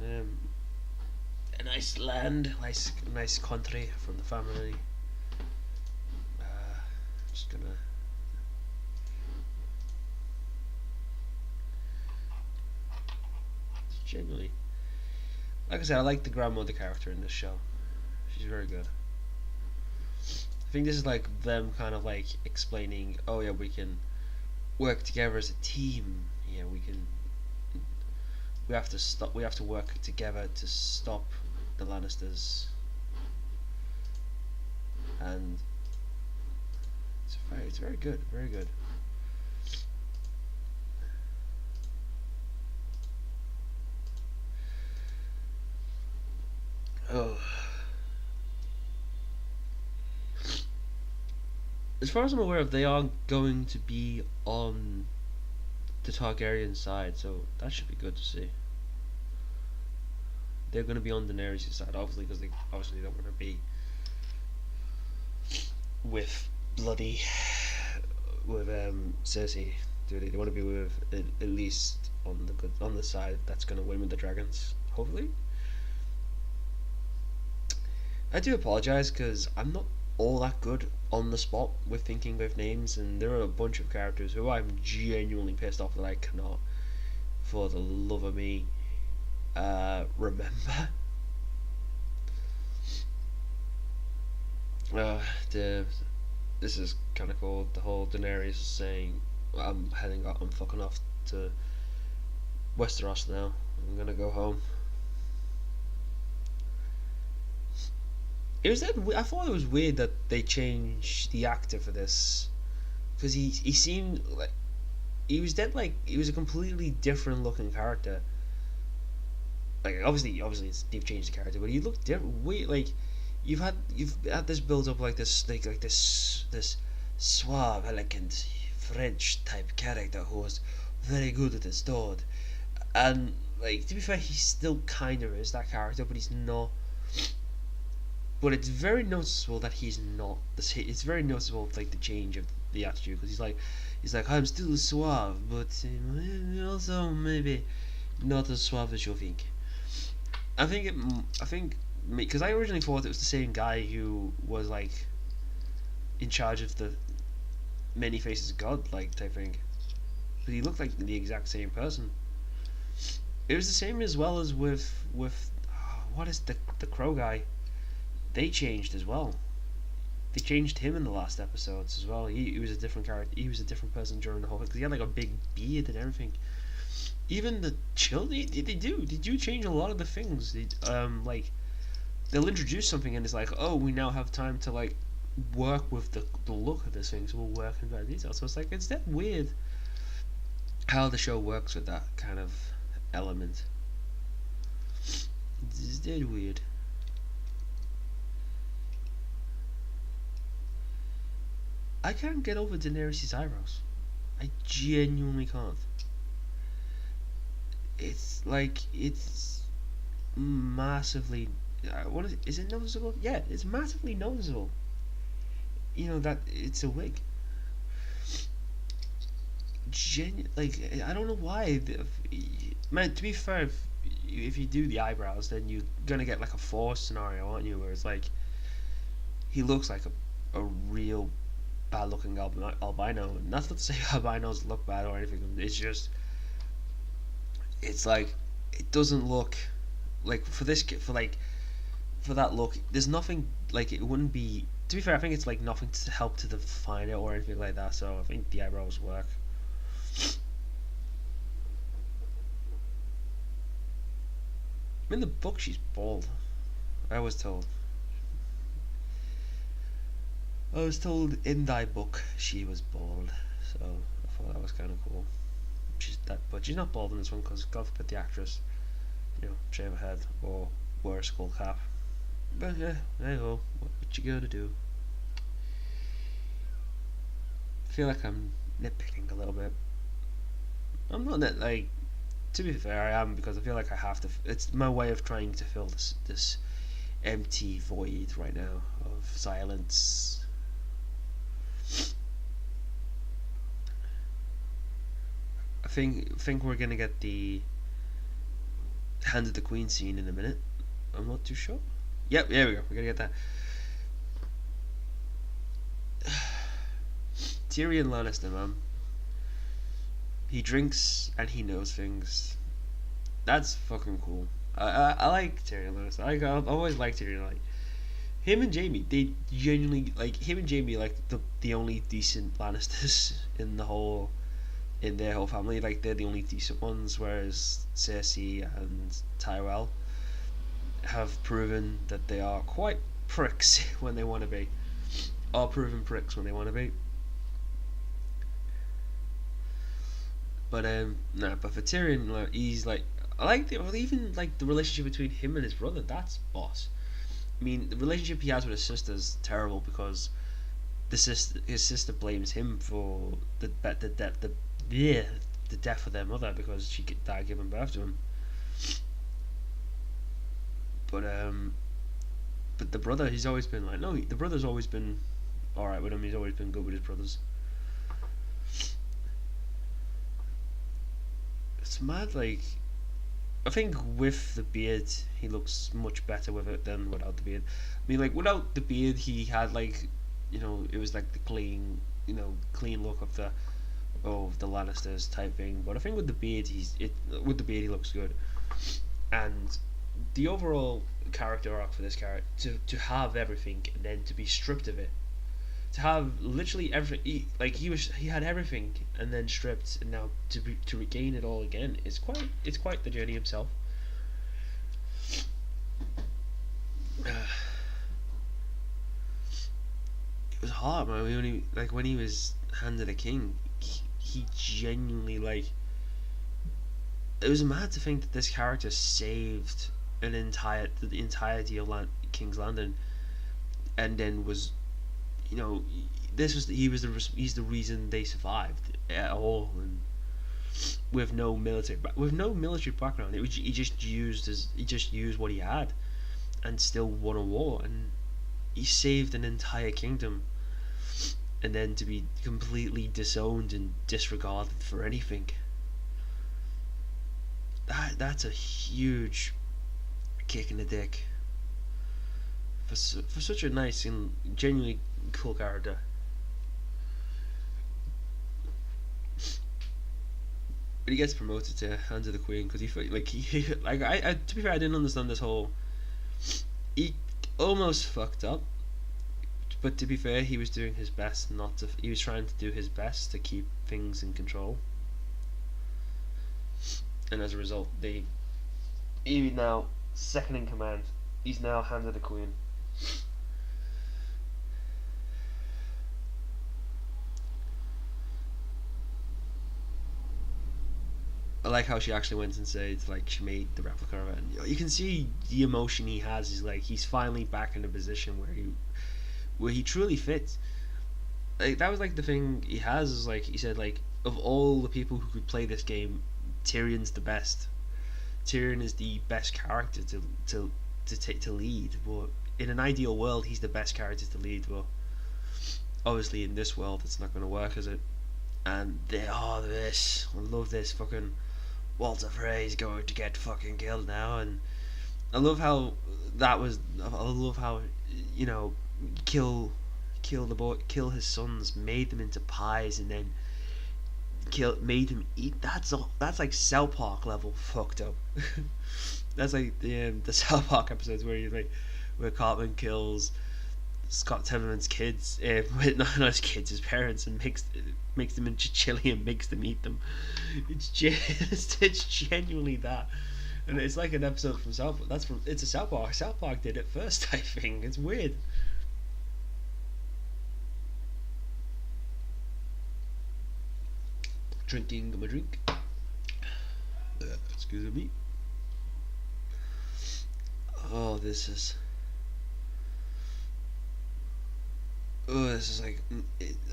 Speaker 5: A nice land, nice country from the family. Just gonna. Genuinely, like I said, I like the grandmother character in this show. She's very good. I think this is like them kind of like explaining, oh yeah, we can work together as a team. Yeah, we can. We have to stop. We have to work together to stop the Lannisters. And it's very good, very good. Oh. As far as I'm aware of, they are going to be on the Targaryen side, so that should be good to see. They're going to be on Daenerys' side, obviously, because they obviously don't want to be with bloody Cersei. Do they? They want to be with at least on the side that's going to win with the dragons, hopefully. I do apologise because I'm not all that good on the spot with thinking of names, and there are a bunch of characters who I'm genuinely pissed off that I cannot, for the love of me, remember. This is kind of cool. The whole Daenerys saying, I'm fucking off to Westeros now. I'm gonna go home. I thought it was weird that they changed the actor for this, because he seemed like he was a completely different looking character. Like obviously they've changed the character, but he looked different. Weird, like you've had this build up like this this suave, elegant French type character who was very good at his sword, and like to be fair, he still kind of is that character, but he's not. But it's very noticeable that he's not. It's very noticeable, like the change of the attitude, because he's like I'm still suave, but also maybe not as suave as you think. I think because I originally thought it was the same guy who was like in charge of the Many Faces God like type thing, but he looked like the exact same person. It was the same as well as with what is the Crow guy. They changed as well. They changed him in the last episodes as well. He was a different character. He was a different person during the whole thing because he had like a big beard and everything. Even the children, they do change a lot of the things. Like they'll introduce something and it's like, oh, we now have time to like work with the look of this thing, so we'll work in that detail. So it's like it's that weird. how the show works with that kind of element. It's dead weird. I can't get over Daenerys' eyebrows. I genuinely can't. It's like, it's massively. What is it noticeable? Yeah, it's massively noticeable. You know that it's a wig. Like, I don't know why. Man, to be fair, if you do the eyebrows, then you're gonna get like a forced scenario, aren't you? Where it's like he looks like a real bad looking albino. And that's not to say albinos look bad or anything. It's just, it's like, it doesn't look like for that look. There's nothing, like, it wouldn't be. To be fair, I think it's like nothing to help to define it or anything like that. So I think the eyebrows work. In the book, she's bald. I was told. In thy book she was bald, so I thought that was kind of cool. But she's not bald in this one because God forbid the actress, shave her head or wear a skull cap. But yeah, there you go. What you gonna do? I feel like I'm nitpicking a little bit. I'm not like. To be fair, I am, because I feel like I have to. It's my way of trying to fill this empty void right now of silence. I think we're gonna get the Hand of the Queen scene in a minute. I'm not too sure. Yep, there we go. We're gonna get that. Tyrion Lannister, man. He drinks and he knows things. That's fucking cool. I like Tyrion Lannister. I've always liked Tyrion. Like him and Jaime, they genuinely like him and Jaime, like the only decent Lannisters in their whole family. Like they're the only decent ones, whereas Cersei and Tyrell have proven that they are quite pricks when they want to be, or proven pricks when they want to be. But but for Tyrion, like, he's like, I like even like the relationship between him and his brother. That's boss. I mean, the relationship he has with his sister is terrible because his sister blames him for the death of their mother because she died giving birth to him. But the brother, he's always been like, no, the brother's always been all right with him. He's always been good with his brothers. It's mad, like, I think with the beard he looks much better with it than without the beard. I mean, like, without the beard he had, like, it was like the clean look of the Lannisters type thing. But I think with the beard he looks good. And the overall character arc for this character, to have everything and then to be stripped of it, to have literally everything, he had everything and then stripped, and now to regain it all again is quite the journey himself. It was hard, man. When he was Hand of the King, he genuinely, like, it was mad to think that this character saved the entirety of King's Landing, and then was, he's the reason they survived at all, and with no military background. He just used what he had, and still won a war, and he saved an entire kingdom, and then to be completely disowned and disregarded for anything. That's a huge kick in the dick for such a nice and genuinely cool character. But he gets promoted to Hand of the Queen because to be fair, I didn't understand this whole. He almost fucked up, but to be fair, he was doing his best not to. He was trying to do his best to keep things in control, and as a result, he's now second in command. He's now Hand of the Queen. I like how she actually went and said like she made the replica of it, and you can see the emotion he has. Is like he's finally back in a position where he truly fits. Like that was like the thing he has is like he said like of all the people who could play this game, Tyrion's the best. Tyrion is the best character to lead. But in an ideal world, he's the best character to lead. But obviously in this world, it's not going to work, is it? And this. I love this fucking Walter Frey's going to get fucking killed now, and I love how that was. I love how kill his sons, made them into pies, and then made him eat. That's like South Park level fucked up. That's like the South Park episodes where Cartman kills Scott Tenorman's kids, not his kids, his parents, and makes them into chili and makes them eat them. It's genuinely that, and it's like an episode from South. It's a South Park. South Park did it first, I think. It's weird. Drinking my drink. Excuse me. Oh, this is like,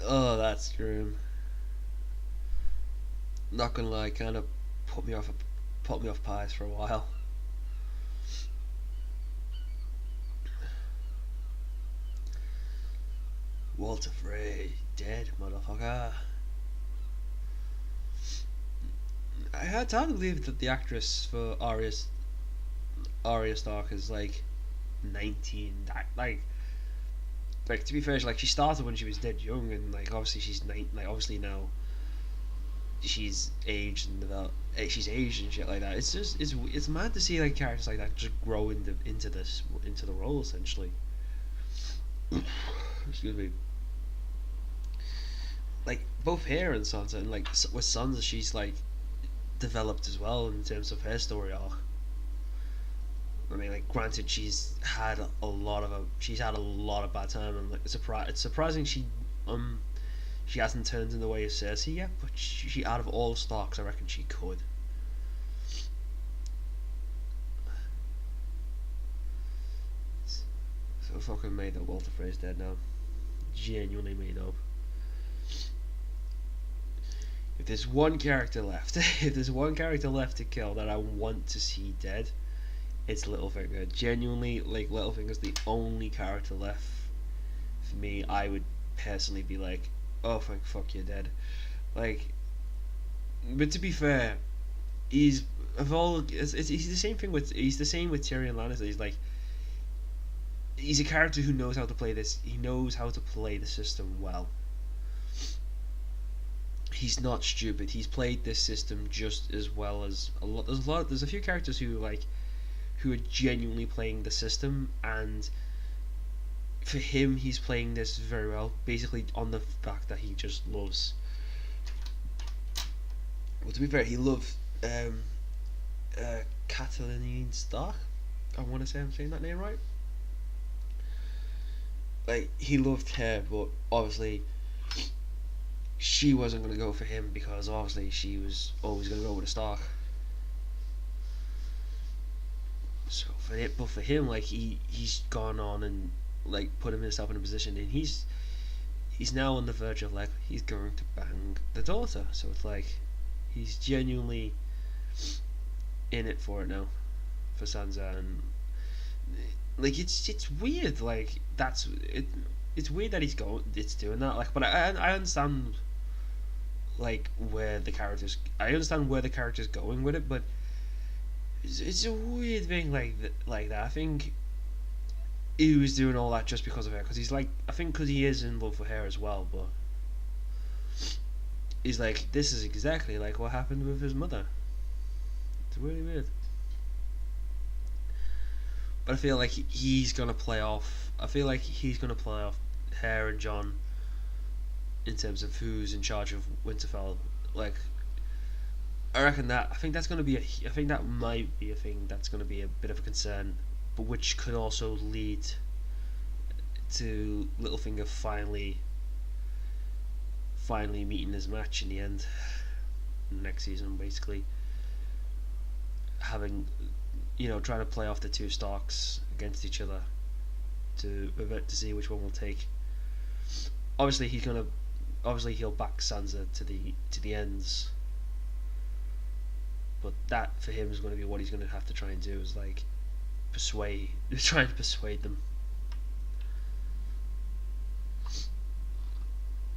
Speaker 5: that's grim. Not gonna lie, kind of put me off pies for a while. Walter Frey dead, motherfucker. I had time to believe that the actress for Arya Stark is like 19. Like to be fair, she started when she was dead young, and like obviously she's obviously now she's aged and she's aged and shit like that. It's mad to see like characters like that just grow into the role essentially. Excuse me. Like both her and Sansa, and like with Sansa, she's like developed as well in terms of her story arc. I mean, like, granted, she's had a lot of bad time, and like it's surprising she hasn't turned in the way of Cersei yet. But she out of all Starks, I reckon she could. So fucking made up. Walter Frey's dead now. Genuinely made up. If there's one character left, to kill that I want to see dead, it's Littlefinger. Genuinely, like, Littlefinger's the only character left for me. I would personally be like, oh fuck, you're dead. Like, but to be fair, he's the same with Tyrion Lannister. He's like, he's a character who knows how to play this. He knows how to play the system well. He's not stupid. He's played this system just as well as a lot. There's a few characters who are genuinely playing the system, and for him, he's playing this very well. Basically, on the fact that he just loves. Well, to be fair, he loved Catelyn Stark. I want to say I'm saying that name right. Like, he loved her, but obviously she wasn't going to go for him because obviously she was always going to go with a Stark. So for him, like, he's gone on and like put himself in a position, and he's now on the verge of like he's going to bang the daughter. So it's like he's genuinely in it for it now, for Sansa, and like it's weird. Like it's weird that it's doing that. Like, but I understand like where the character's going with it, but it's a weird thing like that. I think he was doing all that just because of her, because he's like, I think because he is in love with her as well, but he's like, this is exactly like what happened with his mother. It's really weird. But I feel like he's gonna play off. I feel like he's gonna play off her and Jon in terms of who's in charge of Winterfell. Like, I reckon that. I think that might be a thing that's gonna be a bit of a concern, but which could also lead to Littlefinger finally meeting his match in the end, next season, basically. having, trying to play off the two Starks against each other to see which one will take. Obviously, he'll back Sansa to the ends, but that for him is going to be what he's going to have to try and do, is like try and persuade them.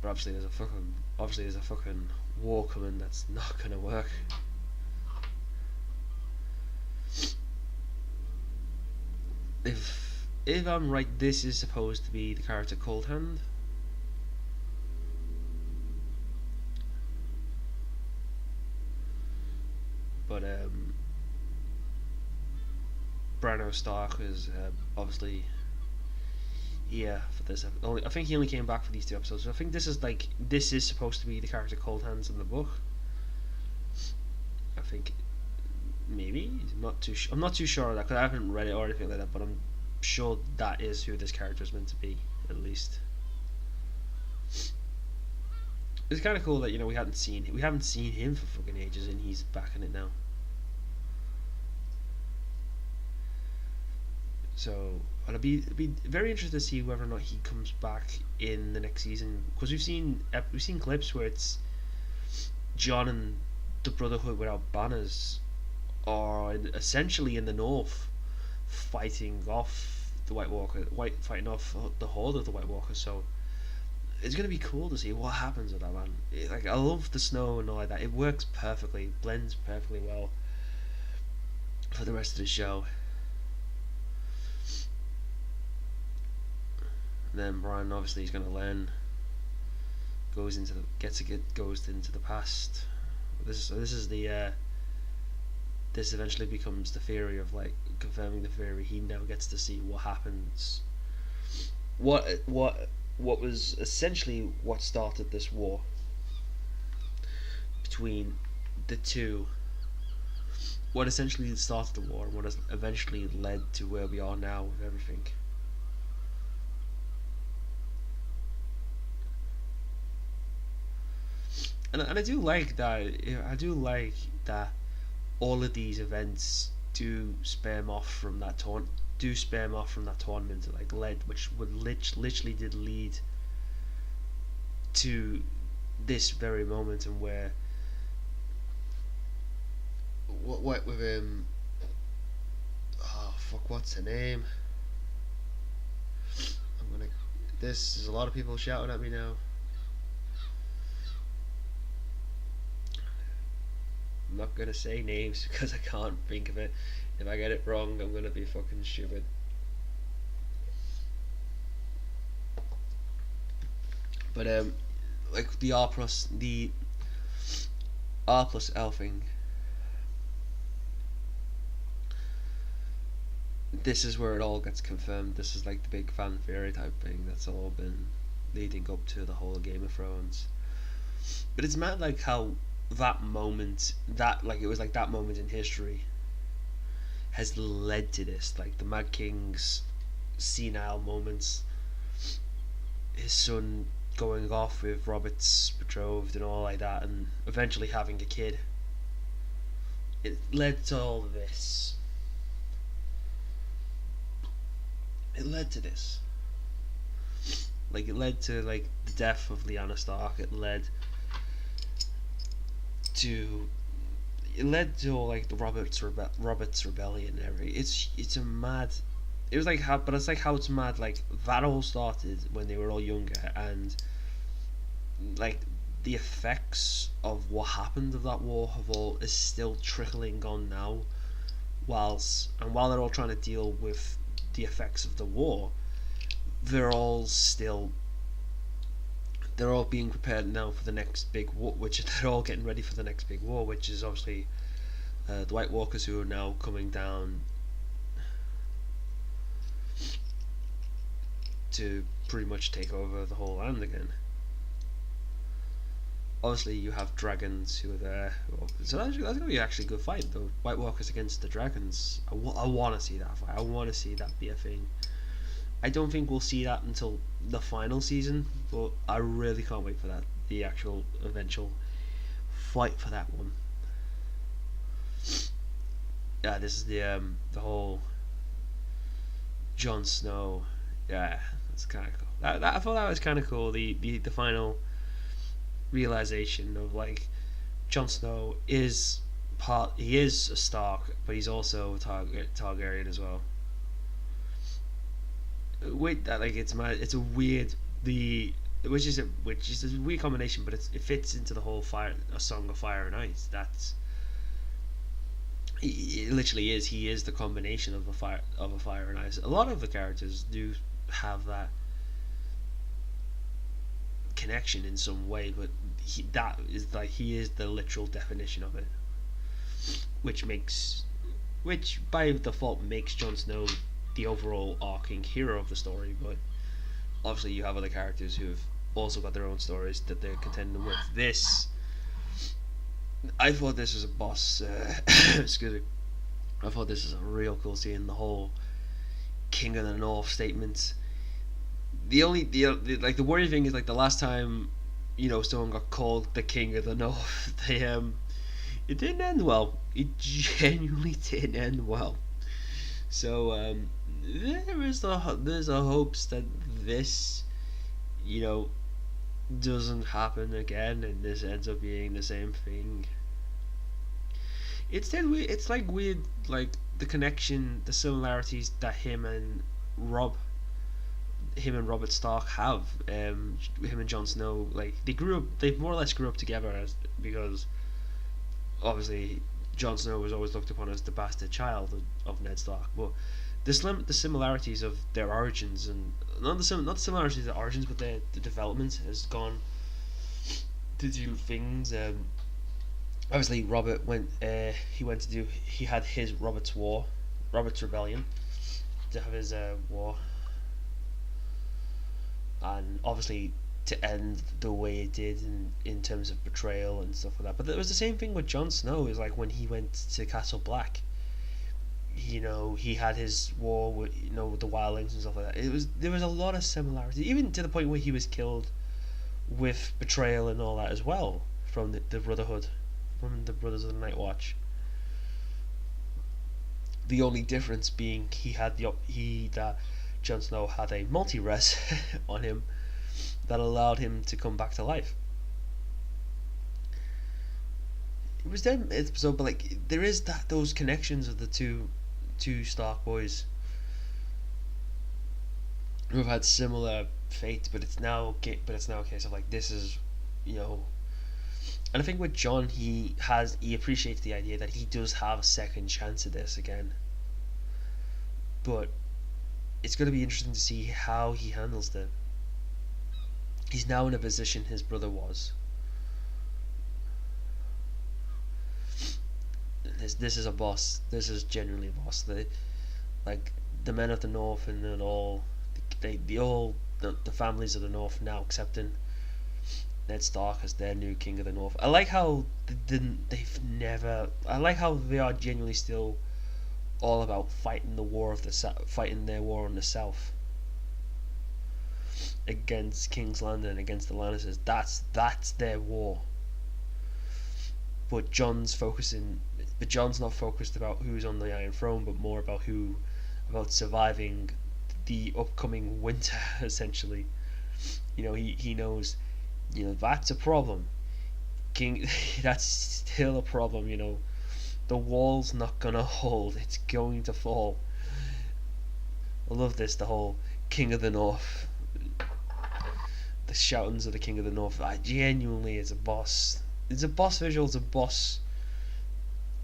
Speaker 5: But obviously there's a fucking war coming that's not gonna work. If I'm right, this is supposed to be the character Cold Hand. But Branno Stark is obviously here for this. I think he only came back for these 2 episodes. So I think this is supposed to be the character Cold Hands in the book. I think maybe I'm not too sure of that because I haven't read it or anything like that. But I'm sure that is who this character is meant to be, at least. It's kind of cool that we haven't seen him for fucking ages, and he's back in it now. So it'll be very interesting to see whether or not he comes back in the next season, because we've seen clips where it's Jon and the Brotherhood without banners are essentially in the north fighting off the fighting off the horde of the White Walkers. So it's gonna be cool to see what happens with that, man. I love the snow and all like that. It works perfectly, blends perfectly well for the rest of the show. And then Bran obviously is gonna learn, goes into the past. This eventually becomes the theory of confirming the theory. He now gets to see what happens. What was essentially what started this war between the two. What essentially started the war and what has eventually led to where we are now with everything. And I do like that. All of these events do spare him off from that tournament, which would literally did lead to this very moment, and where what with him. Oh fuck! What's her name? There's a lot of people shouting at me now. I'm not gonna say names because I can't think of it. If I get it wrong, I'm gonna be fucking stupid. But the R plus L thing. This is where it all gets confirmed. This is the big fan theory type thing that's all been leading up to the whole Game of Thrones. But it's mad how that moment, that moment in history has led to this, the Mad King's senile moments, his son going off with Robert's betrothed and all like that, and eventually having a kid. It led to all of this. It led to this. It led to the death of Lyanna Stark. It led to all the Robert's rebellion and everything. It's a mad. It was how it's mad. That all started when they were all younger, and the effects of what happened of that war is still trickling on now. While they're all trying to deal with the effects of the war, they're all being prepared now for the next big war, they're all getting ready for the next big war, which is obviously the White Walkers, who are now coming down to pretty much take over the whole land again. Obviously you have dragons who are there, so that's going to be actually a good fight though. White Walkers against the dragons. I want to see that fight. I want to see that be a thing. I don't think we'll see that until the final season, but I really can't wait for that, the actual eventual fight for that one. yeah, this is the whole Jon Snow. Yeah, that's kind of cool. I thought that was kind of cool. The final realization of like Jon Snow is part. He is a Stark, but he's also a Targaryen as well. Wait, that like it's a weird which is a weird combination, but it fits into the whole a Song of Fire and Ice. It literally is. He is the combination of a fire and ice. A lot of the characters do have that connection in some way, but he is the literal definition of it, which by default makes Jon Snow the overall arcing hero of the story. But obviously you have other characters who have also got their own stories that they're contending with. I thought this was a boss. Excuse me. I thought this was a real cool scene. The whole King of the North statement. The worrying thing is like the last time, someone got called the King of the North, it didn't end well. It genuinely didn't end well. So there's a hopes that this, doesn't happen again, and this ends up being the same thing. It's like weird, like the connection, the similarities that him and Robert Stark have. Him and Jon Snow, like they more or less grew up together, because obviously Jon Snow was always looked upon as the bastard child of Ned Stark. But the similarities of their origins, and not the similarities of their origins, but the development has gone to do things. Obviously, Robert he had his Robert's Rebellion, to have his war, and obviously to end the way it did in terms of betrayal and stuff like that. But it was the same thing with Jon Snow. Is like when he went to Castle Black, he had his war with with the wildlings and stuff like that. There was a lot of similarity, even to the point where he was killed with betrayal and all that as well, from the Brotherhood, from the Brothers of the Night Watch. The only difference being that Jon Snow had a multi-res on him that allowed him to come back to life. It was them episode, but like there is those connections of the two Stark boys who have had similar fates, but it's now a case of like this is, and I think with Jon, he appreciates the idea that he does have a second chance at this again. But it's going to be interesting to see how he handles it. He's now in a position his brother was. This is a boss. This is genuinely a boss. The men of the North and then the families of the North now accepting Ned Stark as their new King of the North. I like how I like how they are genuinely still all about fighting their war on the South against King's Landing and against the Lannisters. That's their war. But Jon's not focused about who's on the Iron Throne, but more about surviving the upcoming winter. Essentially, he knows, that's a problem. That's still a problem. The wall's not gonna hold; it's going to fall. I love this. The whole King of the North, the shoutings of the King of the North. Genuinely, it's a boss. It's a boss visual. It's a boss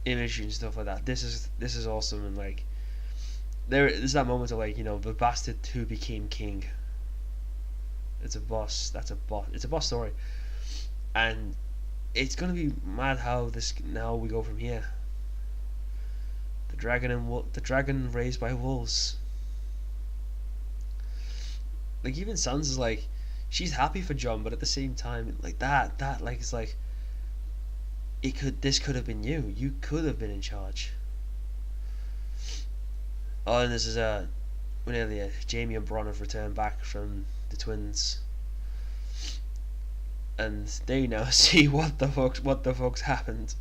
Speaker 5: imagery and stuff like that. This is awesome, and like there's that moment of like the bastard who became king. It's a boss. That's a boss. It's a boss story, and it's gonna be mad how we go from here. The dragon raised by wolves. Like even Sansa's like, she's happy for Jon, but at the same time, like that like it's like, this could have been you. You could have been in charge. Oh, and this is when Jaime and Bronn have returned back from the twins, and they now see what the fuck's happened.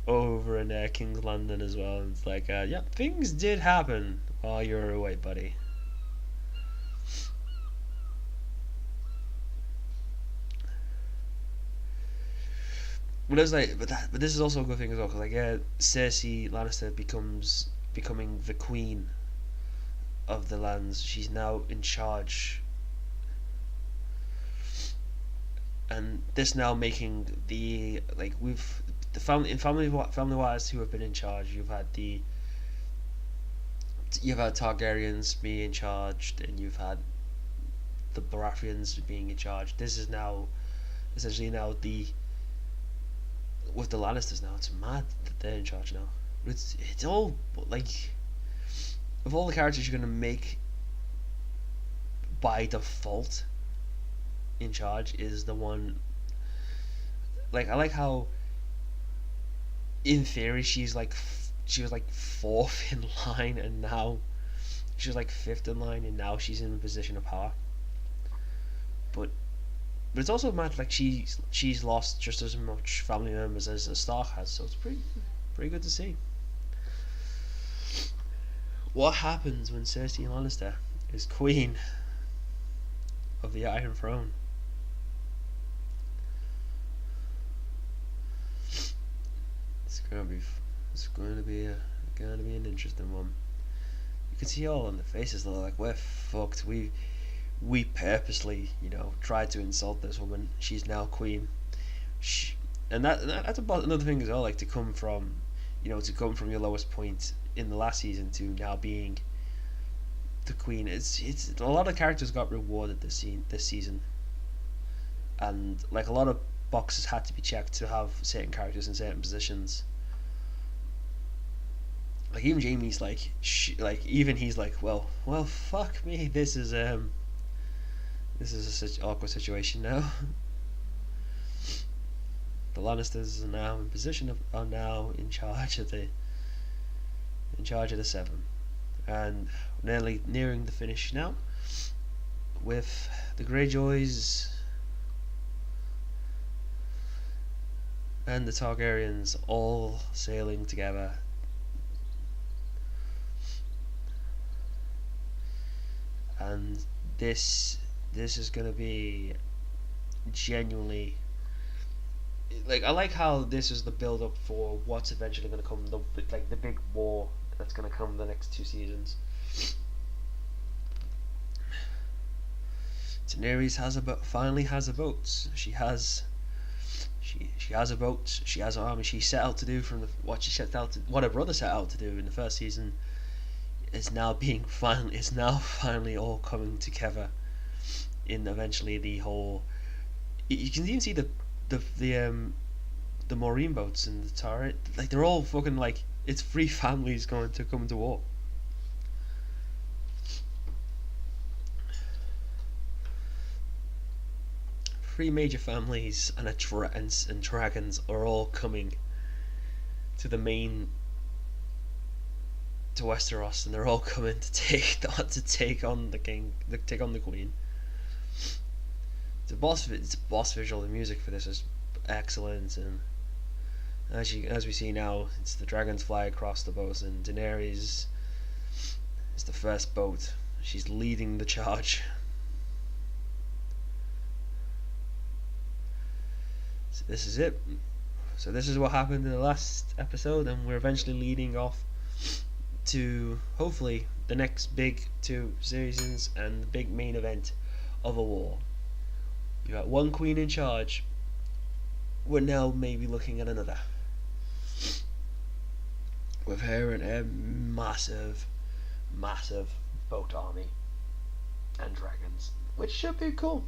Speaker 5: over in King's Landing as well. And it's like, yeah, things did happen while you were away, buddy. But it's like, but this is also a good thing as well, because like, Cersei Lannister becoming the queen of the lands. She's now in charge, and this now making the family wise who have been in charge. You've had Targaryens being in charge, and you've had the Baratheons being in charge. This is now essentially with the Lannisters now. It's mad that they're in charge now. It's all like, of all the characters you're gonna make by default in charge is the one. Like, I like how in theory she was like fourth in line, and now she was like fifth in line, and now she's in a position of power. But it's also mad, like, she's lost just as much family members as Stark has, so it's pretty good to see. What happens when Cersei Lannister is queen of the Iron Throne? It's going to be an interesting one. You can see all on the faces, they're like, we're fucked. We purposely, tried to insult this woman. She's now queen. And that's about another thing as well. Like, to come from your lowest point in the last season to now being the queen. It's a lot of characters got rewarded this season, and like, a lot of boxes had to be checked to have certain characters in certain positions. Like, even Jaime's even he's like, well, fuck me. This is a such awkward situation now. The Lannisters are now in charge of the Seven, and nearly nearing the finish now, with the Greyjoys and the Targaryens all sailing together. And this is gonna be genuinely, like, I like how this is the build up for what's eventually gonna come, the big war that's gonna come the next 2 seasons. Daenerys finally has a boat. She has a boat. She has an army. She set out to do what her brother set out to do in the first season. Is now finally all coming together in eventually the whole. You can even see the Maureen boats and the turret, like, they're all fucking, like, it's 3 families going to come to war. Three major families and dragons are all coming to Westeros, and they're all coming to take on the king, take on the queen. It's a boss visual. The music for this is excellent, and as we see now, it's the dragons fly across the boats, and Daenerys is the first boat. She's leading the charge. So this is it. So this is what happened in the last episode, and we're eventually leading off to hopefully the next big 2 seasons and the big main event of a war. You got one queen in charge. We're now maybe looking at another, with her and her massive boat army and dragons, which should be cool.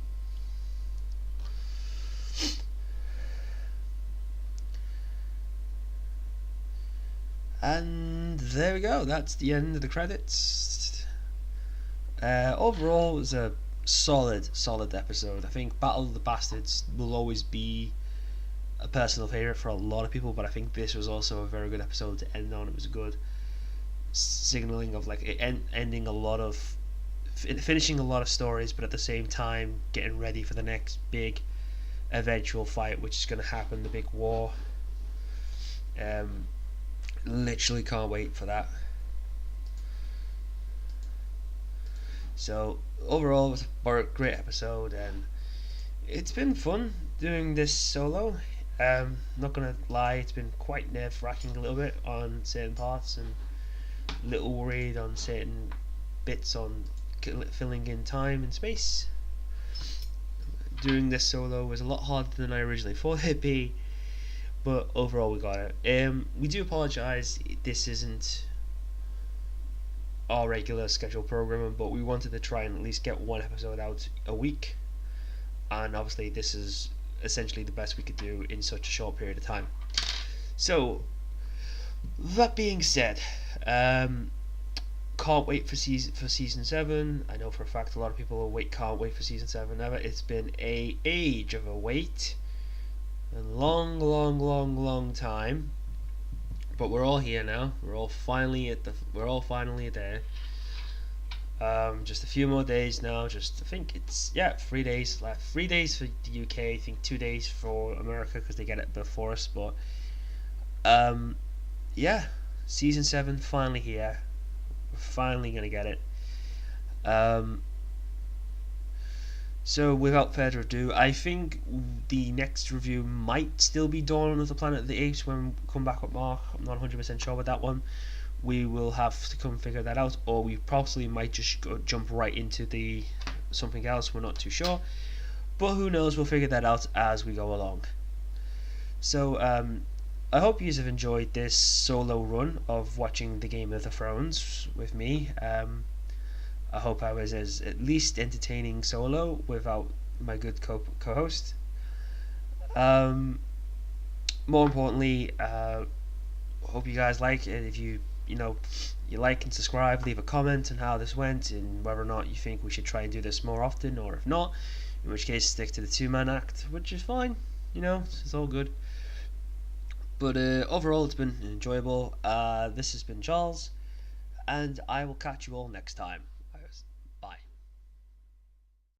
Speaker 5: And there we go. That's the end of the credits. Overall, it was a solid episode. I think Battle of the Bastards will always be a personal favourite for a lot of people, but I think this was also a very good episode to end on. It was a good signaling of, like, ending a lot of finishing a lot of stories, but at the same time getting ready for the next big eventual fight, which is going to happen, the big war. Literally can't wait for that. So overall, it was a great episode, and it's been fun doing this solo. Not gonna lie, it's been quite nerve-wracking a little bit on certain parts, and a little worried on certain bits on filling in time and space. Doing this solo was a lot harder than I originally thought it'd be, but overall we got it. We do apologise, this isn't our regular scheduled programming, but we wanted to try and at least get one episode out a week, and obviously this is essentially the best we could do in such a short period of time. So that being said, can't wait for season 7. I know for a fact a lot of people can't wait for season 7 ever. It's been a age of a wait, a long time, but we're all here now. We're all finally there. Just a few more days now. I think it's 3 days left. 3 days for the UK. I think 2 days for America because they get it before us. But season 7 finally here. We're finally gonna get it. So without further ado, I think the next review might still be Dawn of the Planet of the Apes when we come back with Mark. I'm not 100% sure with that one. We will have to come figure that out, or we possibly might just jump right into the something else. We're not too sure, but who knows? We'll figure that out as we go along. So I hope you have enjoyed this solo run of watching the Game of the Thrones with me. I hope I was as at least entertaining solo without my good co-host. More importantly, hope you guys like it. If you like and subscribe, leave a comment on how this went and whether or not you think we should try and do this more often, or if not, in which case stick to the 2-man act, which is fine. It's all good. But overall, it's been enjoyable. This has been Charles, and I will catch you all next time.